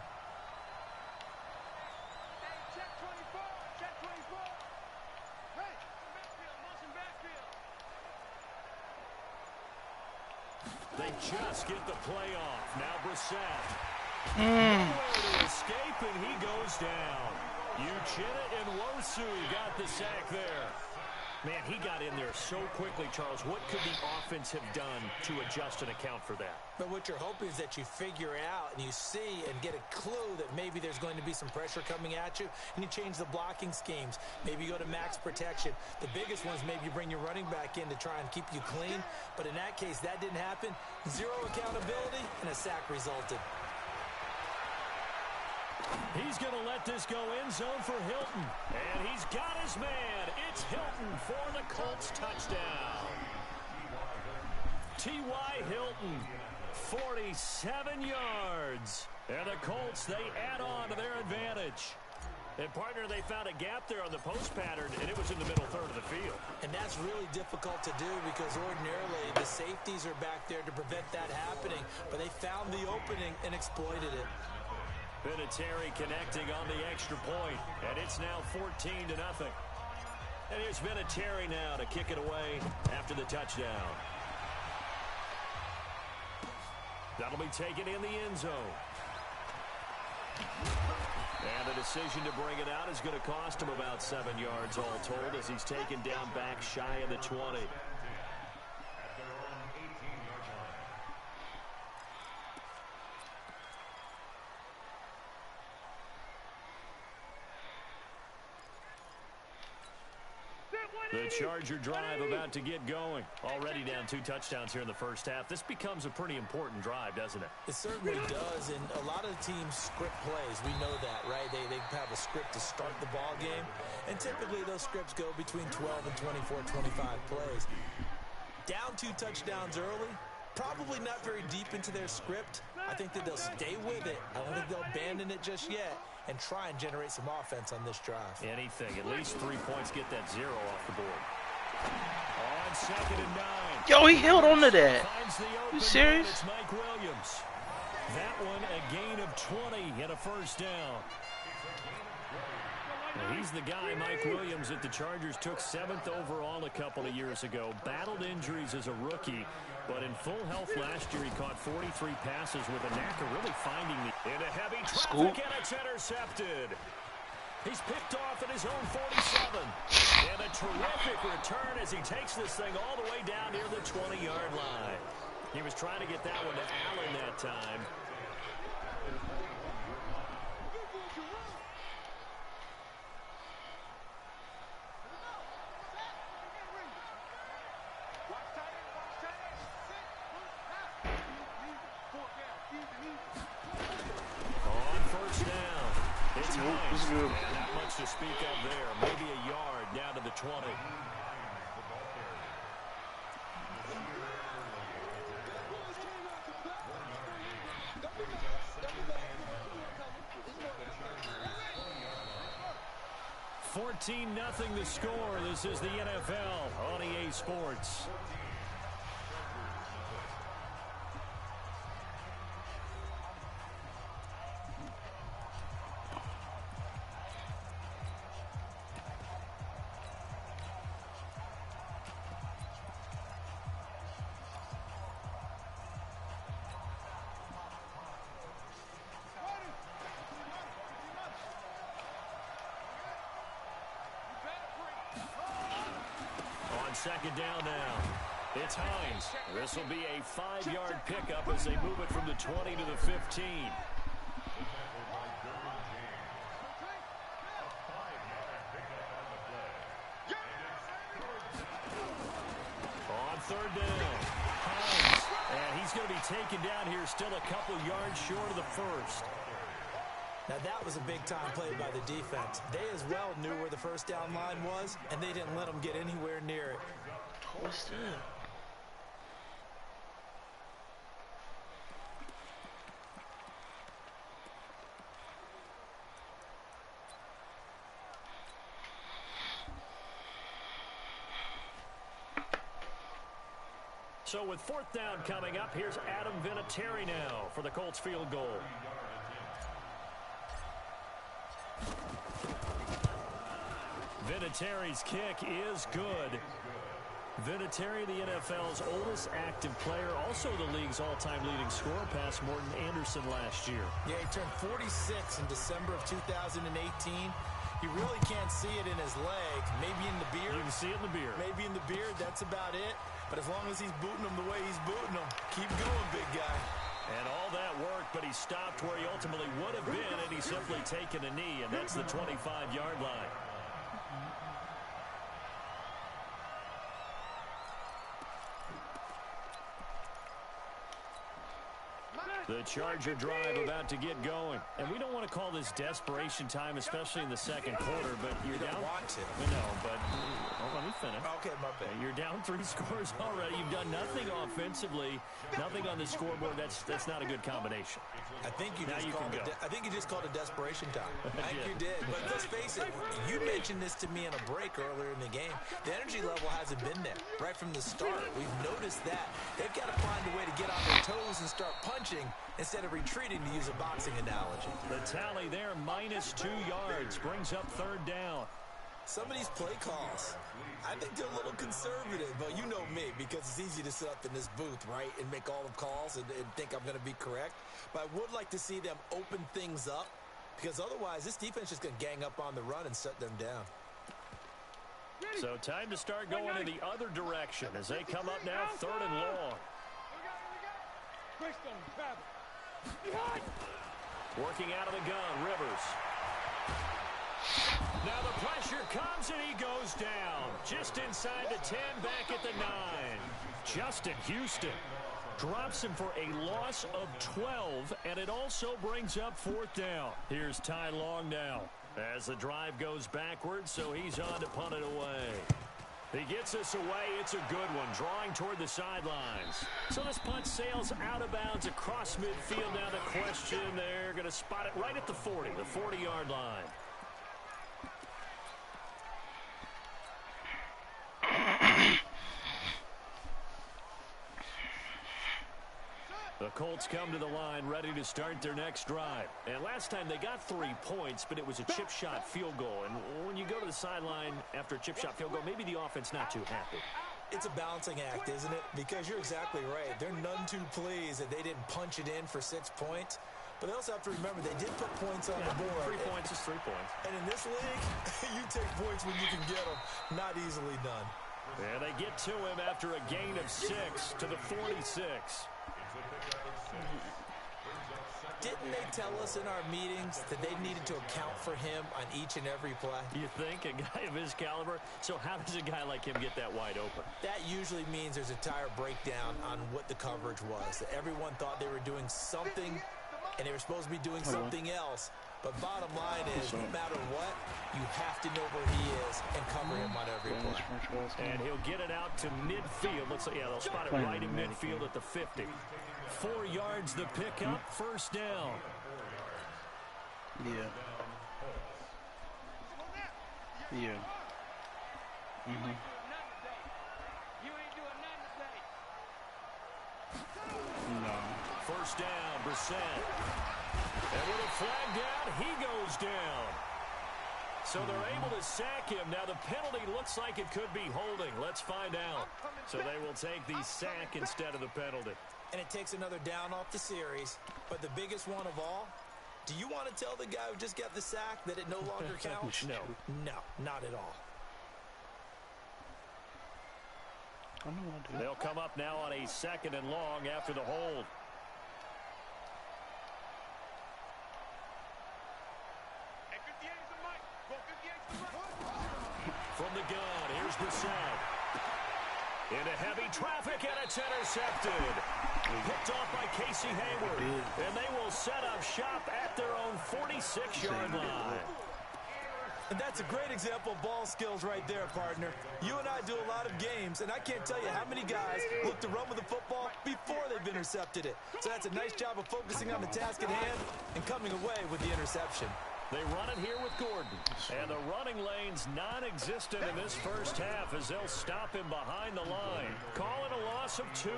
They just get the play off. Now Brissett. Nowhere to escape, and he goes down. Uchenna and Wosu got the sack there. Man, he got in there so quickly, Charles. What could the offense have done to adjust and account for that? But what you're hoping is that you figure out and you see and get a clue that maybe there's going to be some pressure coming at you, and you change the blocking schemes. Maybe you go to max protection. The biggest ones, maybe you bring your running back in to try and keep you clean. But in that case, that didn't happen. 0 accountability, and a sack resulted. He's going to let this go end zone for Hilton. And he's got his man. It's Hilton for the Colts touchdown. T.Y. Hilton, 47 yards. And the Colts, they add on to their advantage. And, partner, they found a gap there on the post pattern, and it was in the middle third of the field. And that's really difficult to do because ordinarily the safeties are back there to prevent that happening. But they found the opening and exploited it. Vinatieri connecting on the extra point, and it's now 14-0. And here's Vinatieri now to kick it away after the touchdown. That'll be taken in the end zone. And the decision to bring it out is going to cost him about 7 yards all told as he's taken down back shy of the 20. The Charger drive about to get going. Already down 2 touchdowns here in the first half. This becomes a pretty important drive, doesn't it? It certainly does, and a lot of the teams script plays. We know that, right? They have a script to start the ball game, and typically those scripts go between 12 and 24, 25 plays. Down 2 touchdowns early, probably not very deep into their script. I think that they'll stay with it. I don't think they'll abandon it just yet and try and generate some offense on this drive. Anything. At least 3 points, get that 0 off the board. On 2nd and 9. Yo, he held on to that. You serious? It's Mike Williams. That one a gain of 20 and a first down. Now, he's the guy, Mike Williams, that the Chargers took 7th overall a couple of years ago. Battled injuries as a rookie, but in full health last year, he caught 43 passes with a knack of really finding the... In a heavy traffic, and it's intercepted. He's picked off at his own 47. And a terrific return as he takes this thing all the way down near the 20-yard line. He was trying to get that one to Allen that time. On first down, it's Hines. And not much to speak of there. Maybe a yard down to the 20. $14-0 the score. This is the NFL on EA Sports. Second down now. It's Hines. This will be a 5-yard pickup as they move it from the 20 to the 15. On third down, Hines. And he's going to be taken down here still a couple yards short of the first. Now, that was a big-time play by the defense. They as well knew where the first down line was, and they didn't let them get anywhere near it. What's that? So with fourth down coming up, here's Adam Vinatieri now for the Colts field goal. Vinatieri's kick is good. Vinatieri, the NFL's oldest active player, also the league's all-time leading scorer, past Morton Anderson last year. Yeah, he turned 46 in December of 2018. He really can't see it in his leg. Maybe in the beard. You can see it in the beard. Maybe in the beard. That's about it. But as long as he's booting them the way he's booting them, keep going, big guy. And all that work, but he stopped where he ultimately would have been, and he's simply taken a knee, and that's the 25-yard line. The Charger drive about to get going. And we don't want to call this desperation time, especially in the second quarter, but you're down. Want to. No, but let me finish. Okay, my bad. You're down 3 scores already. You've done nothing offensively, nothing on the scoreboard. That's not a good combination. I think you just called it desperation time. I think you did. But let's face it, you mentioned this to me in a break earlier in the game. The energy level hasn't been there right from the start. We've noticed that. They've got to find a way to get on their toes and start punching instead of retreating, to use a boxing analogy. The tally there, -2 yards, brings up third down. Some of these play calls, I think they're a little conservative, but you know me, because it's easy to sit up in this booth, right, and make all the calls and think I'm going to be correct. But I would like to see them open things up, because otherwise this defense is going to gang up on the run and shut them down. So time to start going in the other direction as they come up now, third and long. Working out of the gun, Rivers. Now the pressure comes and he goes down. Just inside the 10, back at the 9. Justin Houston drops him for a loss of 12, and it also brings up fourth down. Here's Ty Long now as the drive goes backwards, so he's on to punt it away. He gets us away. It's a good one, drawing toward the sidelines. So this punt sails out of bounds across midfield. Now the question, they're going to spot it right at the 40, the 40-yard line. The Colts come to the line ready to start their next drive. And last time they got 3 points, but it was a chip shot field goal. And when you go to the sideline after a chip shot field goal, maybe the offense not too happy. It's a balancing act, isn't it? Because you're exactly right. They're none too pleased that they didn't punch it in for 6 points. But they also have to remember they did put points on the board. 3 points is 3 points. And in this league, you take points when you can get them. Not easily done. And they get to him after a gain of 6 to the 46. Didn't they tell us in our meetings that they needed to account for him on each and every play? You think? A guy of his caliber? So how does a guy like him get that wide open? That usually means there's a tire breakdown on what the coverage was. That everyone thought they were doing something, and they were supposed to be doing something else. But bottom line is, no matter what, you have to know where he is and cover him on every play. And he'll get it out to midfield. Let's say, yeah, they'll spot it right in midfield at the 50. 4 yards the pickup, first down. Yeah. Yeah. No. First down, Brissett. And with a flag down, he goes down. So they're able to sack him. Now the penalty looks like it could be holding. Let's find out. So they will take the sack instead of the penalty. And it takes another down off the series. But the biggest one of all, do you want to tell the guy who just got the sack that it no longer counts? No. No, not at all. They'll come up now on a 2nd and long after the hold. From the gun, here's Brissett. Into heavy traffic, and it's intercepted. Picked off by Casey Hayward. And they will set up shop at their own 46-yard line. And that's a great example of ball skills right there, partner. You and I do a lot of games, and I can't tell you how many guys look to run with the football before they've intercepted it. So that's a nice job of focusing on the task at hand and coming away with the interception. They run it here with Gordon. And the running lane's non-existent in this first half as they'll stop him behind the line. Calling a loss of 2.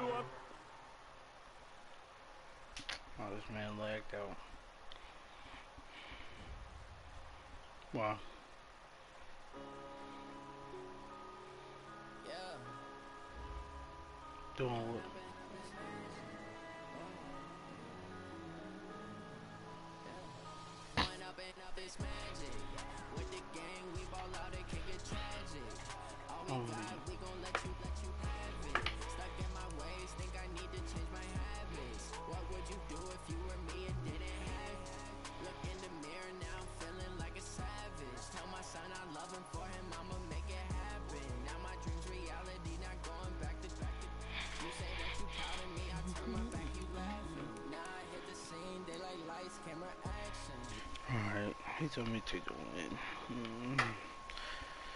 Oh, this man lagged out. Wow. Doing what? This magic with the gang, we ball out, it can get tragic. All we got, we gon' let you have it. Stuck in my ways, think I need to change my habits. What would you do if you were me and didn't have it? Look in the mirror now, I'm feeling like a savage. Tell my son I love him, for him I'ma make it happen. Now my dreams reality, not going back to you say that you proud of me, I turn my back, you laughing. Now I hit the scene, they like lights, camera, action. Alright, he told me to take the win.